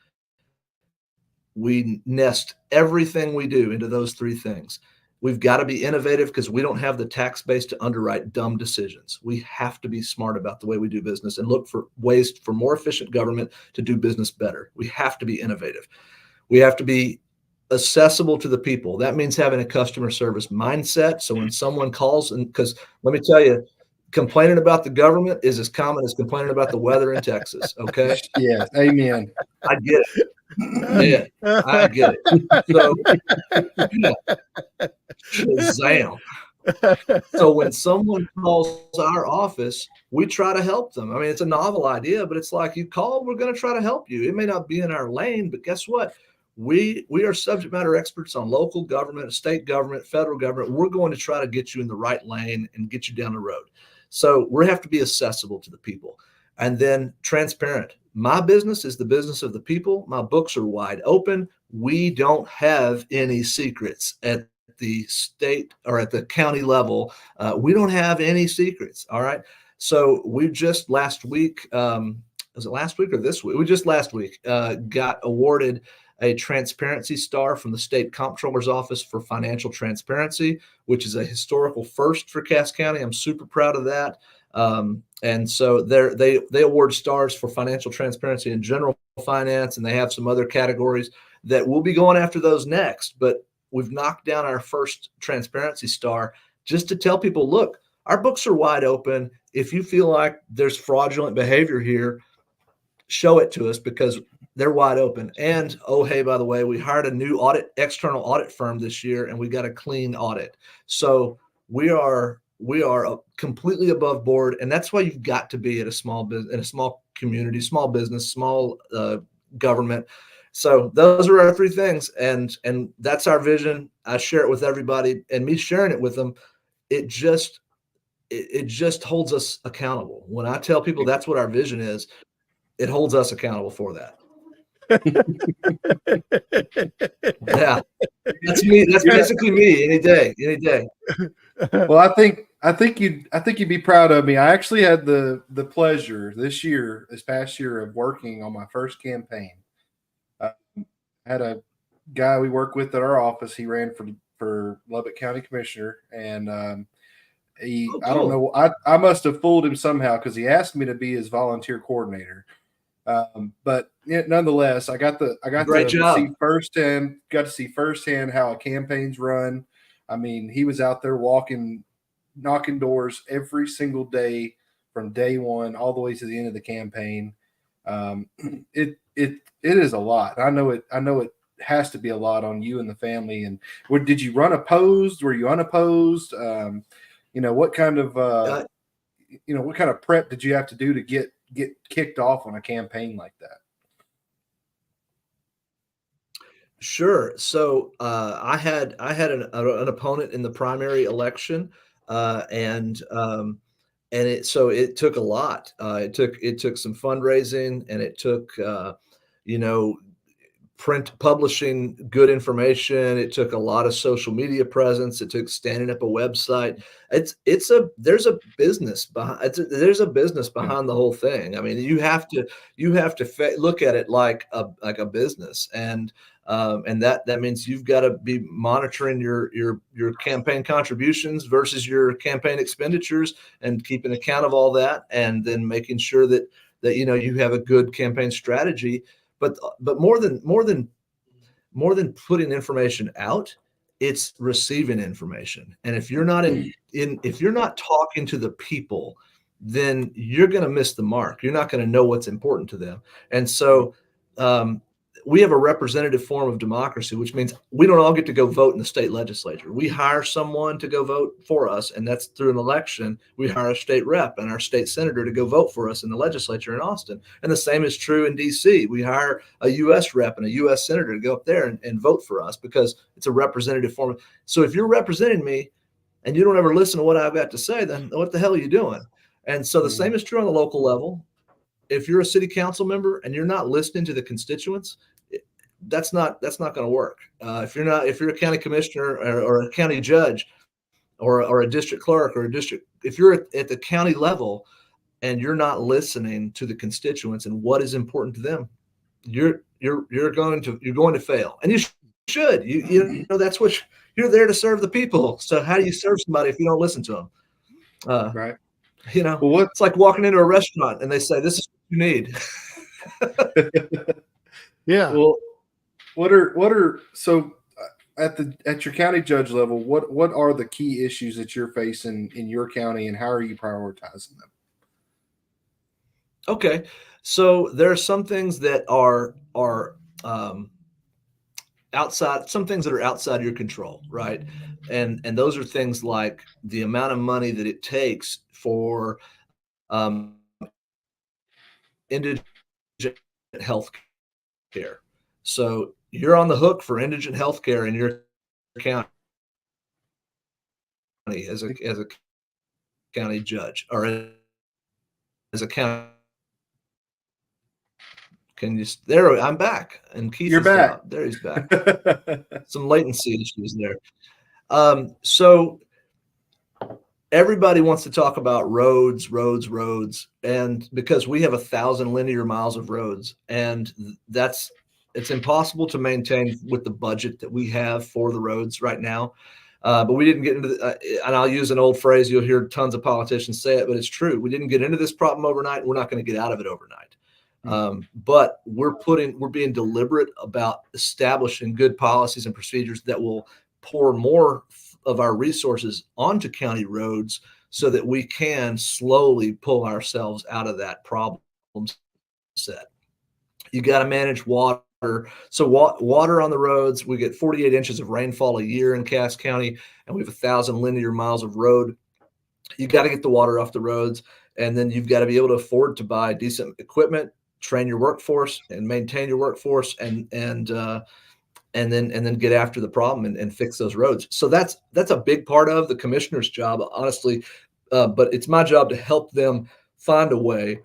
We nest everything we do into those three things. We've got to be innovative because we don't have the tax base to underwrite dumb decisions. We have to be smart about the way we do business and look for ways for more efficient government to do business better. We have to be innovative. We have to be accessible to the people. That means having a customer service mindset. So when someone calls, and because let me tell you, complaining about the government is as common as complaining about the weather in Texas. Okay.
Yeah. Amen.
I get it. Yeah, I get it. So, Shazam. So when someone calls our office, we try to help them. I mean, it's a novel idea, but it's like, you call, we're going to try to help you. It may not be in our lane, but guess what? We are subject matter experts on local government, state government, federal government. We're going to try to get you in the right lane and get you down the road. So we have to be accessible to the people, and then transparent. My business is the business of the people. My books are wide open. We don't have any secrets at the state or at the county level. We don't have any secrets. All right. So we just last week, was it last week or this week? We just last week got awarded a transparency star from the state comptroller's office for financial transparency, which is a historical first for Cass County. I'm super proud of that. And so they award stars for financial transparency and general finance, and they have some other categories that we'll be going after those next. But we've knocked down our first transparency star just to tell people, look, our books are wide open. If you feel like there's fraudulent behavior here, show it to us because they're wide open. And oh, hey, by the way, we hired a new external audit firm this year, and we got a clean audit. So we are completely above board, and that's why you've got to be at a small business, in a small community, small business, small government. So those are our three things, and that's our vision. I share it with everybody, and me sharing it with them, it just holds us accountable. When I tell people that's what our vision is, it holds us accountable for that. Yeah, that's me. That's basically me. Any day.
Well, I think you'd be proud of me. I actually had the pleasure this past year of working on my first campaign. I had a guy we work with at our office. He ran for Lubbock County Commissioner, and
Cool.
I don't know. I must have fooled him somehow because he asked me to be his volunteer coordinator. But nonetheless, I got to see firsthand how a campaign's run. I mean, he was out there knocking doors every single day from day one all the way to the end of the campaign. It is a lot. I know it has to be a lot on you and the family. And did you run opposed? Were you unopposed? What kind of prep did you have to do to get kicked off on a campaign like that?
Sure. So I had an opponent in the primary election, and it took a lot. It took some fundraising, and it took publishing good information. It took a lot of social media presence. It took standing up a website. There's a business behind. There's a business behind the whole thing. I mean, you have to look at it like a business, and that means you've got to be monitoring your campaign contributions versus your campaign expenditures, and keeping account of all that, and then making sure that you have a good campaign strategy. But more than putting information out, it's receiving information. And if you're not if you're not talking to the people, then you're going to miss the mark. You're not going to know what's important to them. And so we have a representative form of democracy, which means we don't all get to go vote in the state legislature. We hire someone to go vote for us, and that's through an election. We hire a state rep and our state senator to go vote for us in the legislature in Austin. And the same is true in DC. We hire a U.S. rep and a U.S. senator to go up there and vote for us, because it's a representative form. So if you're representing me and you don't ever listen to what I've got to say, then what the hell are you doing? And so the same is true on the local level. If you're a city council member and you're not listening to the constituents, that's not going to work. If you're a county commissioner or a county judge or a district clerk if you're at the county level and you're not listening to the constituents and what is important to them, you're going to fail. And you should. You know that's what you're there to serve the people. So how do you serve somebody if you don't listen to them? Right. It's like walking into a restaurant and they say, "This is what you need."
Yeah.
Well, what are so at your county judge level, what are the key issues that you're facing in your county, and how are you prioritizing them?
Okay, so there are some things that are outside, some things that are outside your control, right? And those are things like the amount of money that it takes for indigent health care. So you're on the hook for indigent health care in your county as a county judge or as a county. Can you? There, I'm back, and Keith.
You're back.
There, he's back. Some latency issues there. So everybody wants to talk about roads, and because we have 1,000 linear miles of roads, and it's impossible to maintain with the budget that we have for the roads right now. But we didn't get into and I'll use an old phrase. You'll hear tons of politicians say it, but it's true. We didn't get into this problem overnight. We're not going to get out of it overnight. But we're being deliberate about establishing good policies and procedures that will pour more of our resources onto county roads so that we can slowly pull ourselves out of that problem set. You got to manage water. So water on the roads, we get 48 inches of rainfall a year in Cass County, and we have 1,000 linear miles of road. You got to get the water off the roads, and then you've got to be able to afford to buy decent equipment, train your workforce, and maintain your workforce, and then get after the problem and fix those roads. So that's a big part of the commissioner's job, honestly. But it's my job to help them find a way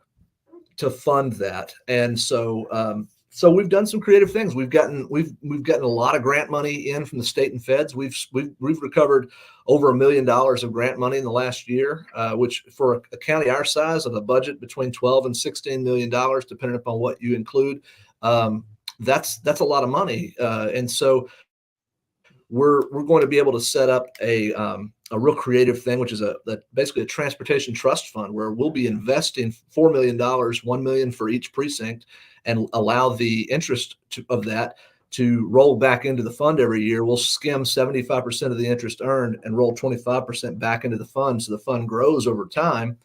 to fund that. And so we've done some creative things. We've gotten a lot of grant money in from the state and feds. We've recovered over $1 million of grant money in the last year, which for a county our size of a budget between $12 and $16 million, depending upon what you include, that's a lot of money. And so we're going to be able to set up a real creative thing, which is basically a transportation trust fund where we'll be investing $4 million, $1 million for each precinct, and allow the interest of that to roll back into the fund every year. We'll skim 75% of the interest earned and roll 25% back into the fund, so the fund grows over time.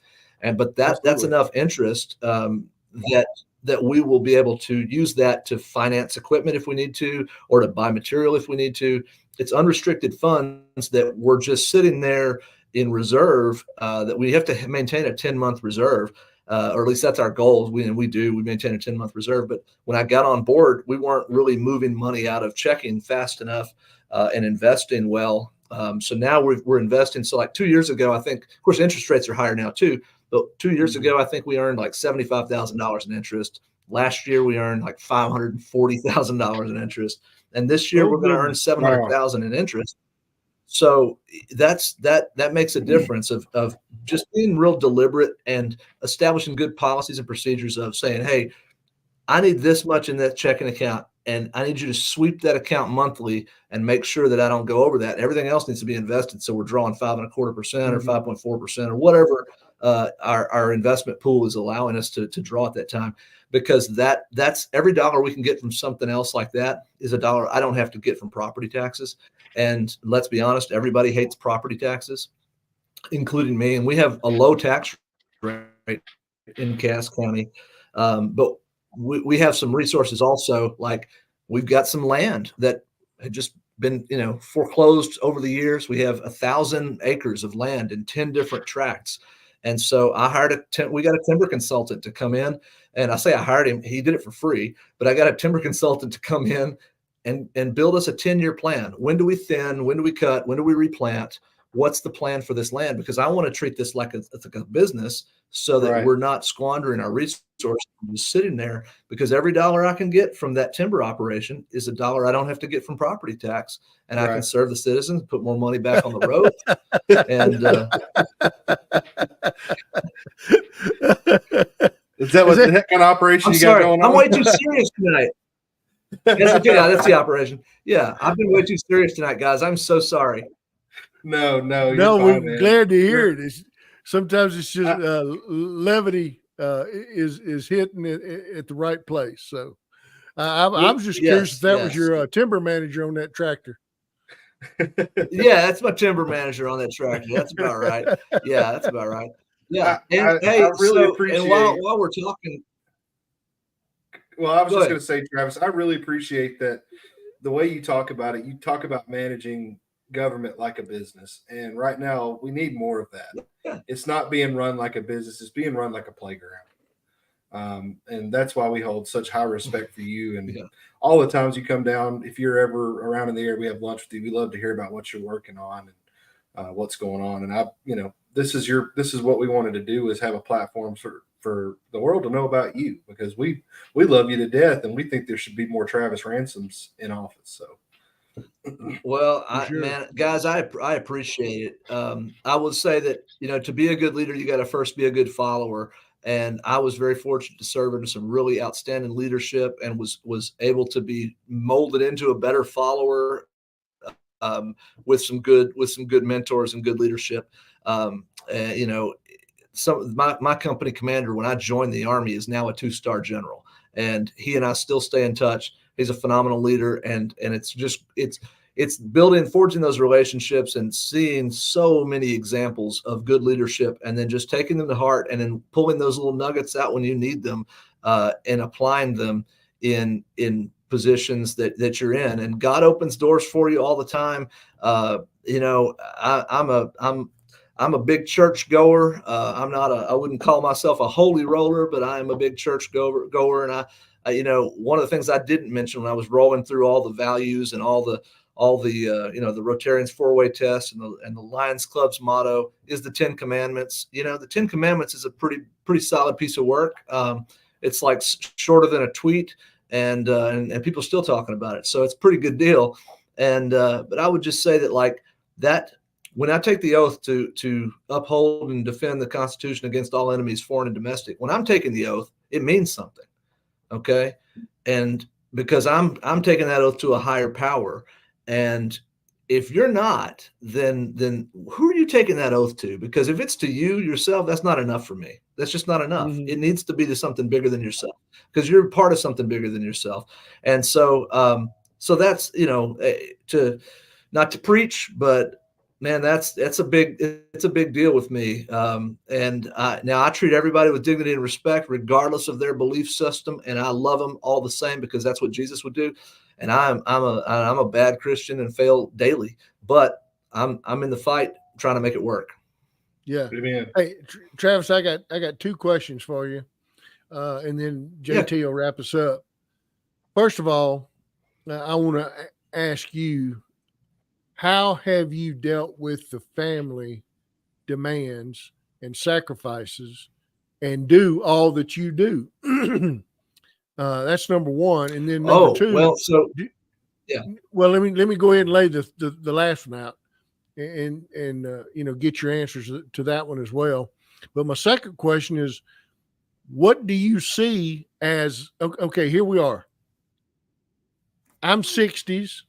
But that's enough interest that we will be able to use that to finance equipment if we need to, or to buy material if we need to. It's unrestricted funds that we're just sitting there in reserve, that we have to maintain a 10-month reserve, or at least that's our goal. We maintain a 10-month reserve. But when I got on board, we weren't really moving money out of checking fast enough and investing well. So now we're investing. So like 2 years ago, I think, of course, interest rates are higher now too. But 2 years ago, I think we earned like $75,000 in interest. Last year we earned like $540,000 in interest, and this year
Oh,
we're going to earn
goodness.
700,000 in interest. So that makes a difference of just being real deliberate and establishing good policies and procedures of saying, hey, I need this much in that checking account, and I need you to sweep that account monthly and make sure that I don't go over that. Everything else needs to be invested. So we're drawing 5.25% or 5.4% or whatever our investment pool is allowing us to draw at that time, because that's every dollar we can get from something else like that is a dollar I don't have to get from property taxes. And let's be honest, everybody hates property taxes, including me. And we have a low tax rate in Cass County. But we have some resources also, like we've got some land that had just been, foreclosed over the years. We have 1,000 acres of land in 10 different tracts. And so I hired we got a timber consultant to come in, and I say I hired him, he did it for free, but I got a timber consultant to come in and build us a 10-year plan. When do we thin? When do we cut? When do we replant? What's the plan for this land? Because I want to treat this like a business, so that we're not squandering our resources just sitting there, because every dollar I can get from that timber operation is a dollar I don't have to get from property tax, and I can serve the citizens, put more money back on the road. And
is that what the heck kind of operation you got going on?
I'm way too serious tonight. That's the operation. Yeah, I've been way too serious tonight, guys. I'm so sorry.
No,
we're glad to hear it. Sometimes it's just levity is hitting it at the right place. So I'm just curious if that was your timber manager on that tractor.
Yeah, that's my timber manager on that tractor. That's about right. Yeah, that's about right. Yeah,
I really appreciate.
And while we're talking,
well, I was just going to say, Travis, I really appreciate that the way you talk about it. You talk about managing government like a business, and right now we need more of that. Yeah. It's not being run like a business, it's being run like a playground. And that's why we hold such high respect for you, and all the times you come down, if you're ever around in the area, we have lunch with you. We love to hear about what you're working on and what's going on. And this is what we wanted to do, is have a platform for the world to know about you, because we love you to death, and we think there should be more Travis Ransoms in office. So
well, man, guys, I appreciate it. I will say that, to be a good leader, you got to first be a good follower. And I was very fortunate to serve under some really outstanding leadership, and was able to be molded into a better follower, with some good mentors and good leadership. My company commander, when I joined the Army, is now a 2-star general, and he and I still stay in touch. He's a phenomenal leader, and it's forging those relationships and seeing so many examples of good leadership, and then just taking them to heart, and then pulling those little nuggets out when you need them, and applying them in positions that you're in. And God opens doors for you all the time. I'm a big church goer. I wouldn't call myself a holy roller, but I am a big church goer. And one of the things I didn't mention when I was rolling through all the values and all the the Rotarians 4-way test and the Lions Club's motto is the 10 Commandments. The 10 Commandments is a pretty solid piece of work. It's like shorter than a tweet, and people still talking about it. So it's a pretty good deal. But I would just say that when I take the oath to uphold and defend the Constitution against all enemies, foreign and domestic, when I'm taking the oath, it means something. Okay. And because I'm taking that oath to a higher power. And if you're not, then who are you taking that oath to? Because if it's to you yourself, that's not enough for me. That's just not enough. Mm-hmm. It needs to be to something bigger than yourself, because you're part of something bigger than yourself. And so, so that's, to not to preach, but man, it's a big deal with me. And now I treat everybody with dignity and respect, regardless of their belief system. And I love them all the same, because that's what Jesus would do. And I'm a bad Christian and fail daily, but I'm in the fight trying to make it work.
Yeah. Amen. Hey, Travis, I got 2 questions for you. And then JT will wrap us up. First of all, I want to ask you, how have you dealt with the family demands and sacrifices and do all that you do? That's number one, and then number two.
Well, so yeah.
Well, let me go ahead and lay the last one out, and get your answers to that one as well. But my second question is, what do you see as okay? Here we are. I'm 60s.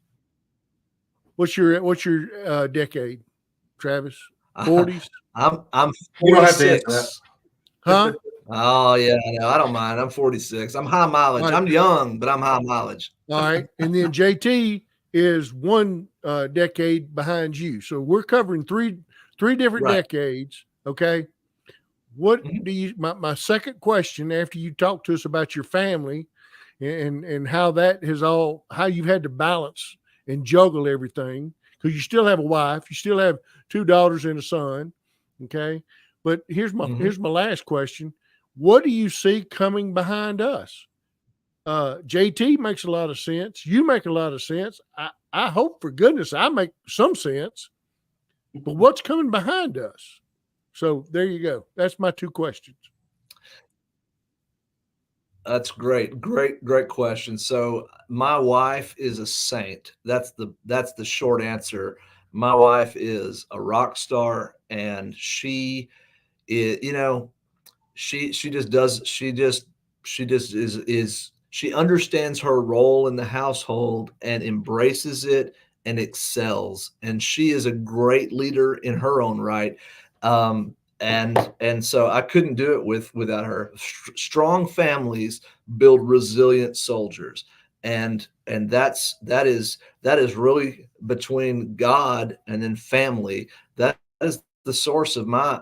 What's your decade, Travis? 40s.
I'm
You don't have to answer
46.
that.
Huh?
Oh yeah, no, I don't mind. I'm 46. I'm high mileage.
Right.
I'm young, but I'm high mileage.
All right, and then JT is one decade behind you. So we're covering three different
Right.
decades. Okay. What do you? My second question after you talk to us about your family and how that has how you've had to balance and juggle everything, because you still have a wife, you still have 2 daughters and a son. Okay. But here's my last question. What do you see coming behind us? JT makes a lot of sense. You make a lot of sense. I hope for goodness I make some sense. But what's coming behind us? So there you go. That's my 2 questions.
That's great. Great question. So my wife is a saint. That's the short answer. My wife is a rock star, and she is, she understands her role in the household and embraces it and excels. And she is a great leader in her own right. And so I couldn't do it without her. Strong families build resilient soldiers, and that is really between God and then family. That is the source of my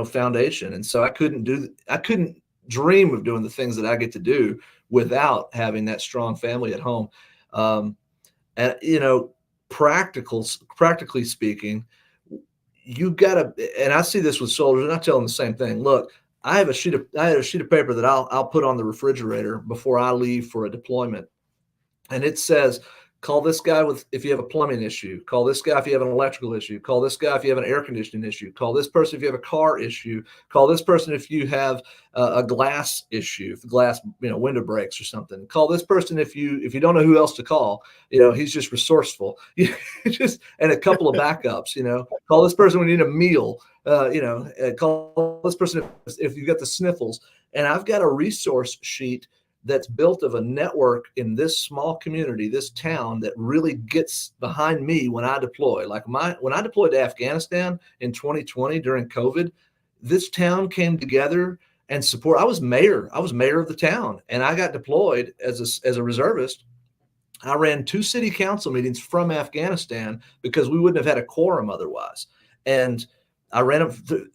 foundation. And so I couldn't dream of doing the things that I get to do without having that strong family at home. And practically speaking, you gotta, and I see this with soldiers, and I tell them the same thing. Look, I had a sheet of paper that I'll put on the refrigerator before I leave for a deployment, and it says, call this guy if you have a plumbing issue, call this guy if you have an electrical issue, call this guy if you have an air conditioning issue, call this person if you have a car issue, call this person if you have a glass issue, if the glass window breaks or something, call this person if you don't know who else to call. He's just resourceful. And a couple of backups. Call this person when you need a meal. Call this person if you got the sniffles. And I've got a resource sheet that's built of a network in this small community, this town, that really gets behind me when I deploy. Like when I deployed to Afghanistan in 2020 during COVID, this town came together and support. I was mayor of the town, and I got deployed as a reservist. I ran 2 city council meetings from Afghanistan because we wouldn't have had a quorum otherwise. And I ran them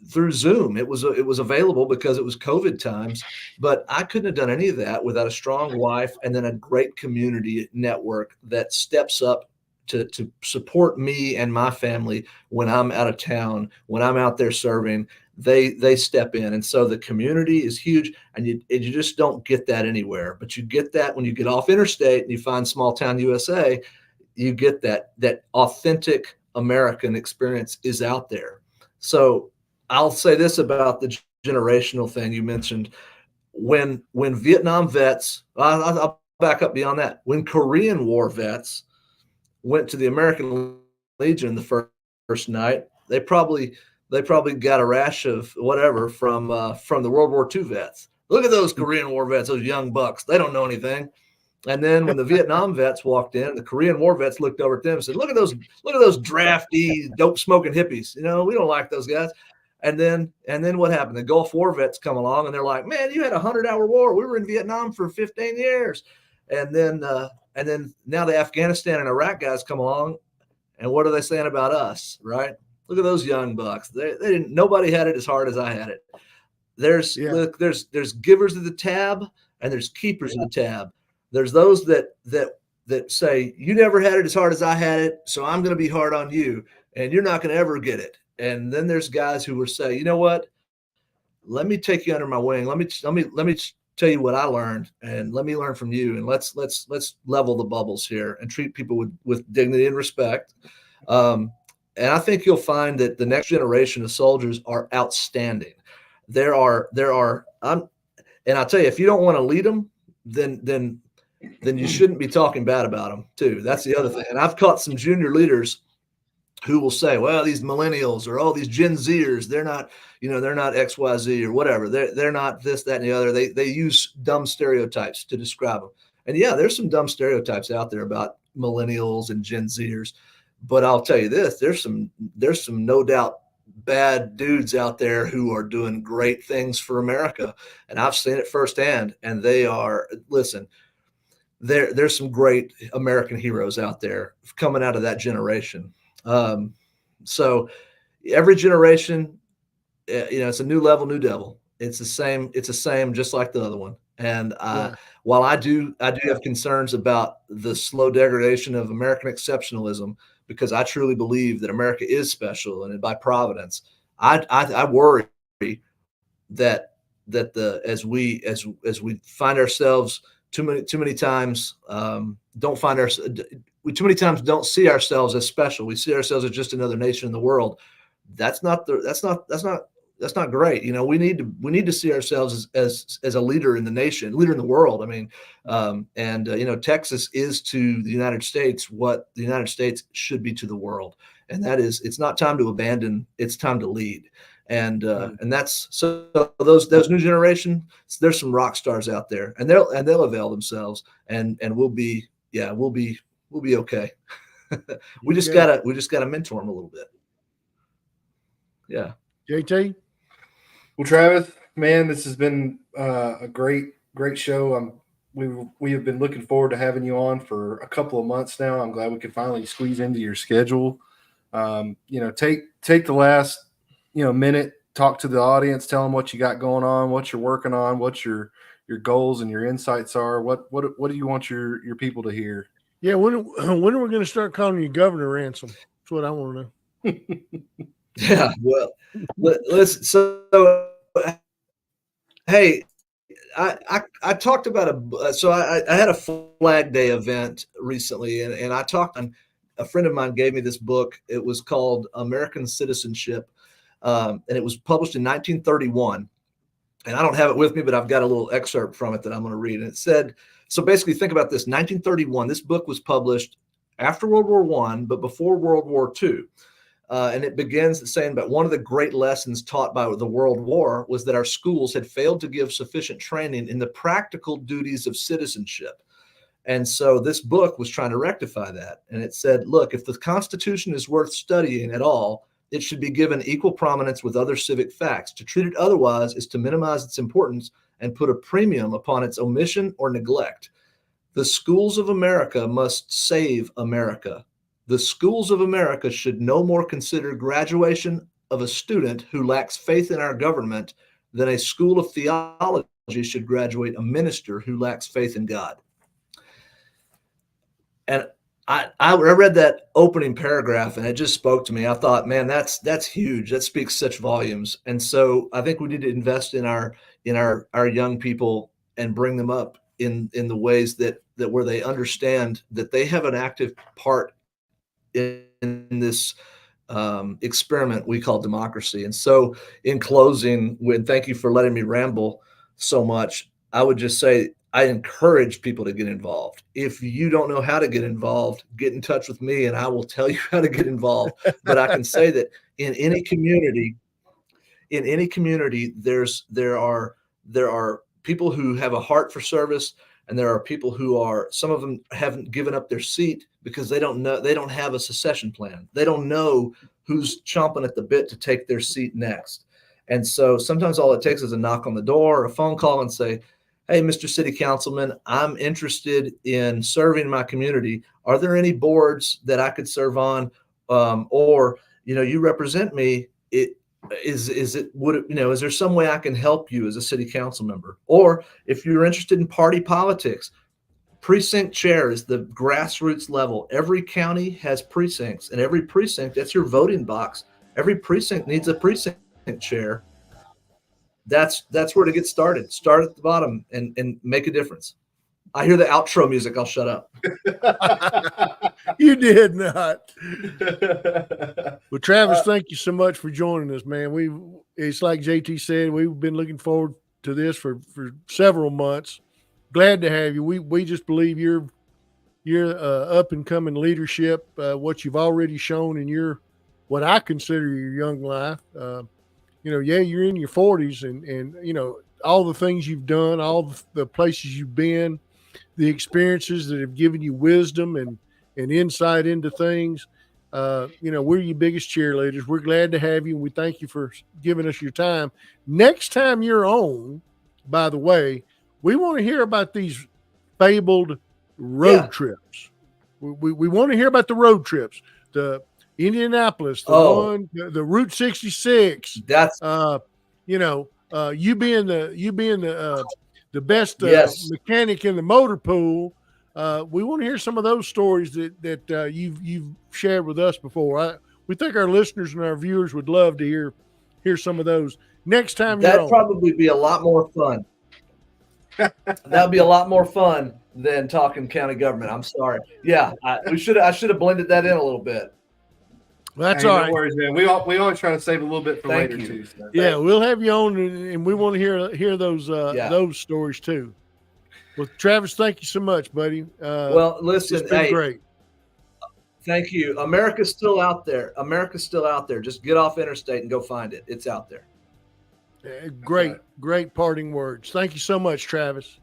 through Zoom. It was available because it was COVID times, but I couldn't have done any of that without a strong wife and then a great community network that steps up to support me and my family when I'm out of town, when I'm out there serving. They step in, and so the community is huge, and you just don't get that anywhere. But you get that when you get off interstate and you find small town USA. You get that authentic American experience is out there. So I'll say this about the generational thing you mentioned. When Vietnam vets, I'll back up beyond that. When Korean War vets went to the American Legion the first night, they probably got a rash of whatever from the World War II vets. Look at those Korean War vets, those young bucks. They don't know anything. And then when the Vietnam vets walked in, the Korean War vets looked over at them and said, look at those drafty, dope smoking hippies. We don't like those guys. And then what happened? The Gulf War vets come along and they're like, man, you had a 100-hour war. We were in Vietnam for 15 years. And then now the Afghanistan and Iraq guys come along, and what are they saying about us? Right? Look at those young bucks. Nobody had it as hard as I had it. There's givers of the tab and there's keepers of the tab. There's those that say, you never had it as hard as I had it, so I'm going to be hard on you, and you're not going to ever get it. And then there's guys who will say, you know what? Let me take you under my wing. Let me tell you what I learned, and let me learn from you, and let's level the bubbles here and treat people with dignity and respect. And I think you'll find that the next generation of soldiers are outstanding. And I'll tell you, if you don't want to lead them, then you shouldn't be talking bad about them too. That's the other thing. And I've caught some junior leaders who will say, well, these millennials or all these Gen Zers, they're not XYZ or whatever. They're not this, that, and the other. They use dumb stereotypes to describe them. And yeah, there's some dumb stereotypes out there about millennials and Gen Zers. But I'll tell you this, there's some no doubt bad dudes out there who are doing great things for America. And I've seen it firsthand. And they are, listen, there's some great American heroes out there coming out of that generation. So every generation, it's a new level, new devil. It's the same, just like the other one. And while I do have concerns about the slow degradation of American exceptionalism, because I truly believe that America is special and by providence, I worry that as we find ourselves too many times we too many times don't see ourselves as special. We see ourselves as just another nation in the world. That's not great. We need to see ourselves as a leader in the nation, leader in the world. I mean, Texas is to the United States what the United States should be to the world, and that is, it's not time to abandon; it's time to lead. And that's, so those new generation, there's some rock stars out there, and they'll avail themselves, and we'll be okay. we just gotta mentor them a little bit. Yeah.
JT.
Well, Travis, man, this has been a great show. We have been looking forward to having you on for a couple of months now. I'm glad we could finally squeeze into your schedule. Take the last minute, talk to the audience, tell them what you got going on, what you're working on, what your goals and your insights are. What do you want your people to hear?
Yeah, when are we going to start calling you Governor Ransom? That's what I want to know.
Yeah, well, listen. So, hey, I talked about I had a Flag Day event recently, and I talked. A friend of mine gave me this book. It was called American Citizenship, and it was published in 1931. And I don't have it with me, but I've got a little excerpt from it that I'm going to read. And it said, so basically, think about this: 1931. This book was published after World War I, but before World War II. And it begins saying, but one of the great lessons taught by the World War was that our schools had failed to give sufficient training in the practical duties of citizenship. And so this book was trying to rectify that. And it said, look, if the Constitution is worth studying at all, it should be given equal prominence with other civic facts. To treat it otherwise is to minimize its importance and put a premium upon its omission or neglect. The schools of America must save America. The schools of America should no more consider graduation of a student who lacks faith in our government than a school of theology should graduate a minister who lacks faith in God. And I read that opening paragraph, and it just spoke to me. I thought, man, that's huge. That speaks such volumes. And so I think we need to invest in our young people and bring them up in the ways that where they understand that they have an active part in this experiment we call democracy. And so in closing, thank you for letting me ramble so much. I would just say, I encourage people to get involved. If you don't know how to get involved, get in touch with me and I will tell you how to get involved. But I can say that in any community, there are people who have a heart for service, and there are people who some of them haven't given up their seat because they don't have a succession plan. They don't know who's chomping at the bit to take their seat next. And so sometimes all it takes is a knock on the door or a phone call and say, hey, Mr. City Councilman, I'm interested in serving my community. Are there any boards that I could serve on? Or, you represent me. Is there some way I can help you as a city council member? Or if you're interested in party politics, precinct chair is the grassroots level. Every county has precincts, and every precinct, that's your voting box. Every precinct needs a precinct chair. That's where to get started. Start at the bottom and make a difference. I hear the outro music. I'll shut up.
You did not. Well, Travis, thank you so much for joining us, man. It's like JT said, we've been looking forward to this for several months. glad to have you. We just believe you're up and coming leadership. What you've already shown in your what I consider your young life. You're in your 40s, and all the things you've done, all the places you've been, the experiences that have given you wisdom and insight into things. We're your biggest cheerleaders. We're glad to have you, and we thank you for giving us your time. Next time you're on, by the way, we want to hear about these fabled road trips. We want to hear about the road trips. The Indianapolis, the Route 66.
That's
you being the best
yes.
mechanic in the motor pool. We want to hear some of those stories that you've shared with us before. We think our listeners and our viewers would love to hear some of those next time.
That'd probably be a lot more fun. That'd be a lot more fun than talking county government. I'm sorry. Yeah, I should have blended that in a little bit.
Well, that's all right.
No worries, man. We always try to save a little bit for later too. So.
Yeah, we'll have you on, and we want to hear those stories too. Well, Travis, thank you so much, buddy.
Well, listen,
it's been great.
Thank you. America's still out there. Just get off interstate and go find it. It's out there.
Great parting words. Thank you so much, Travis.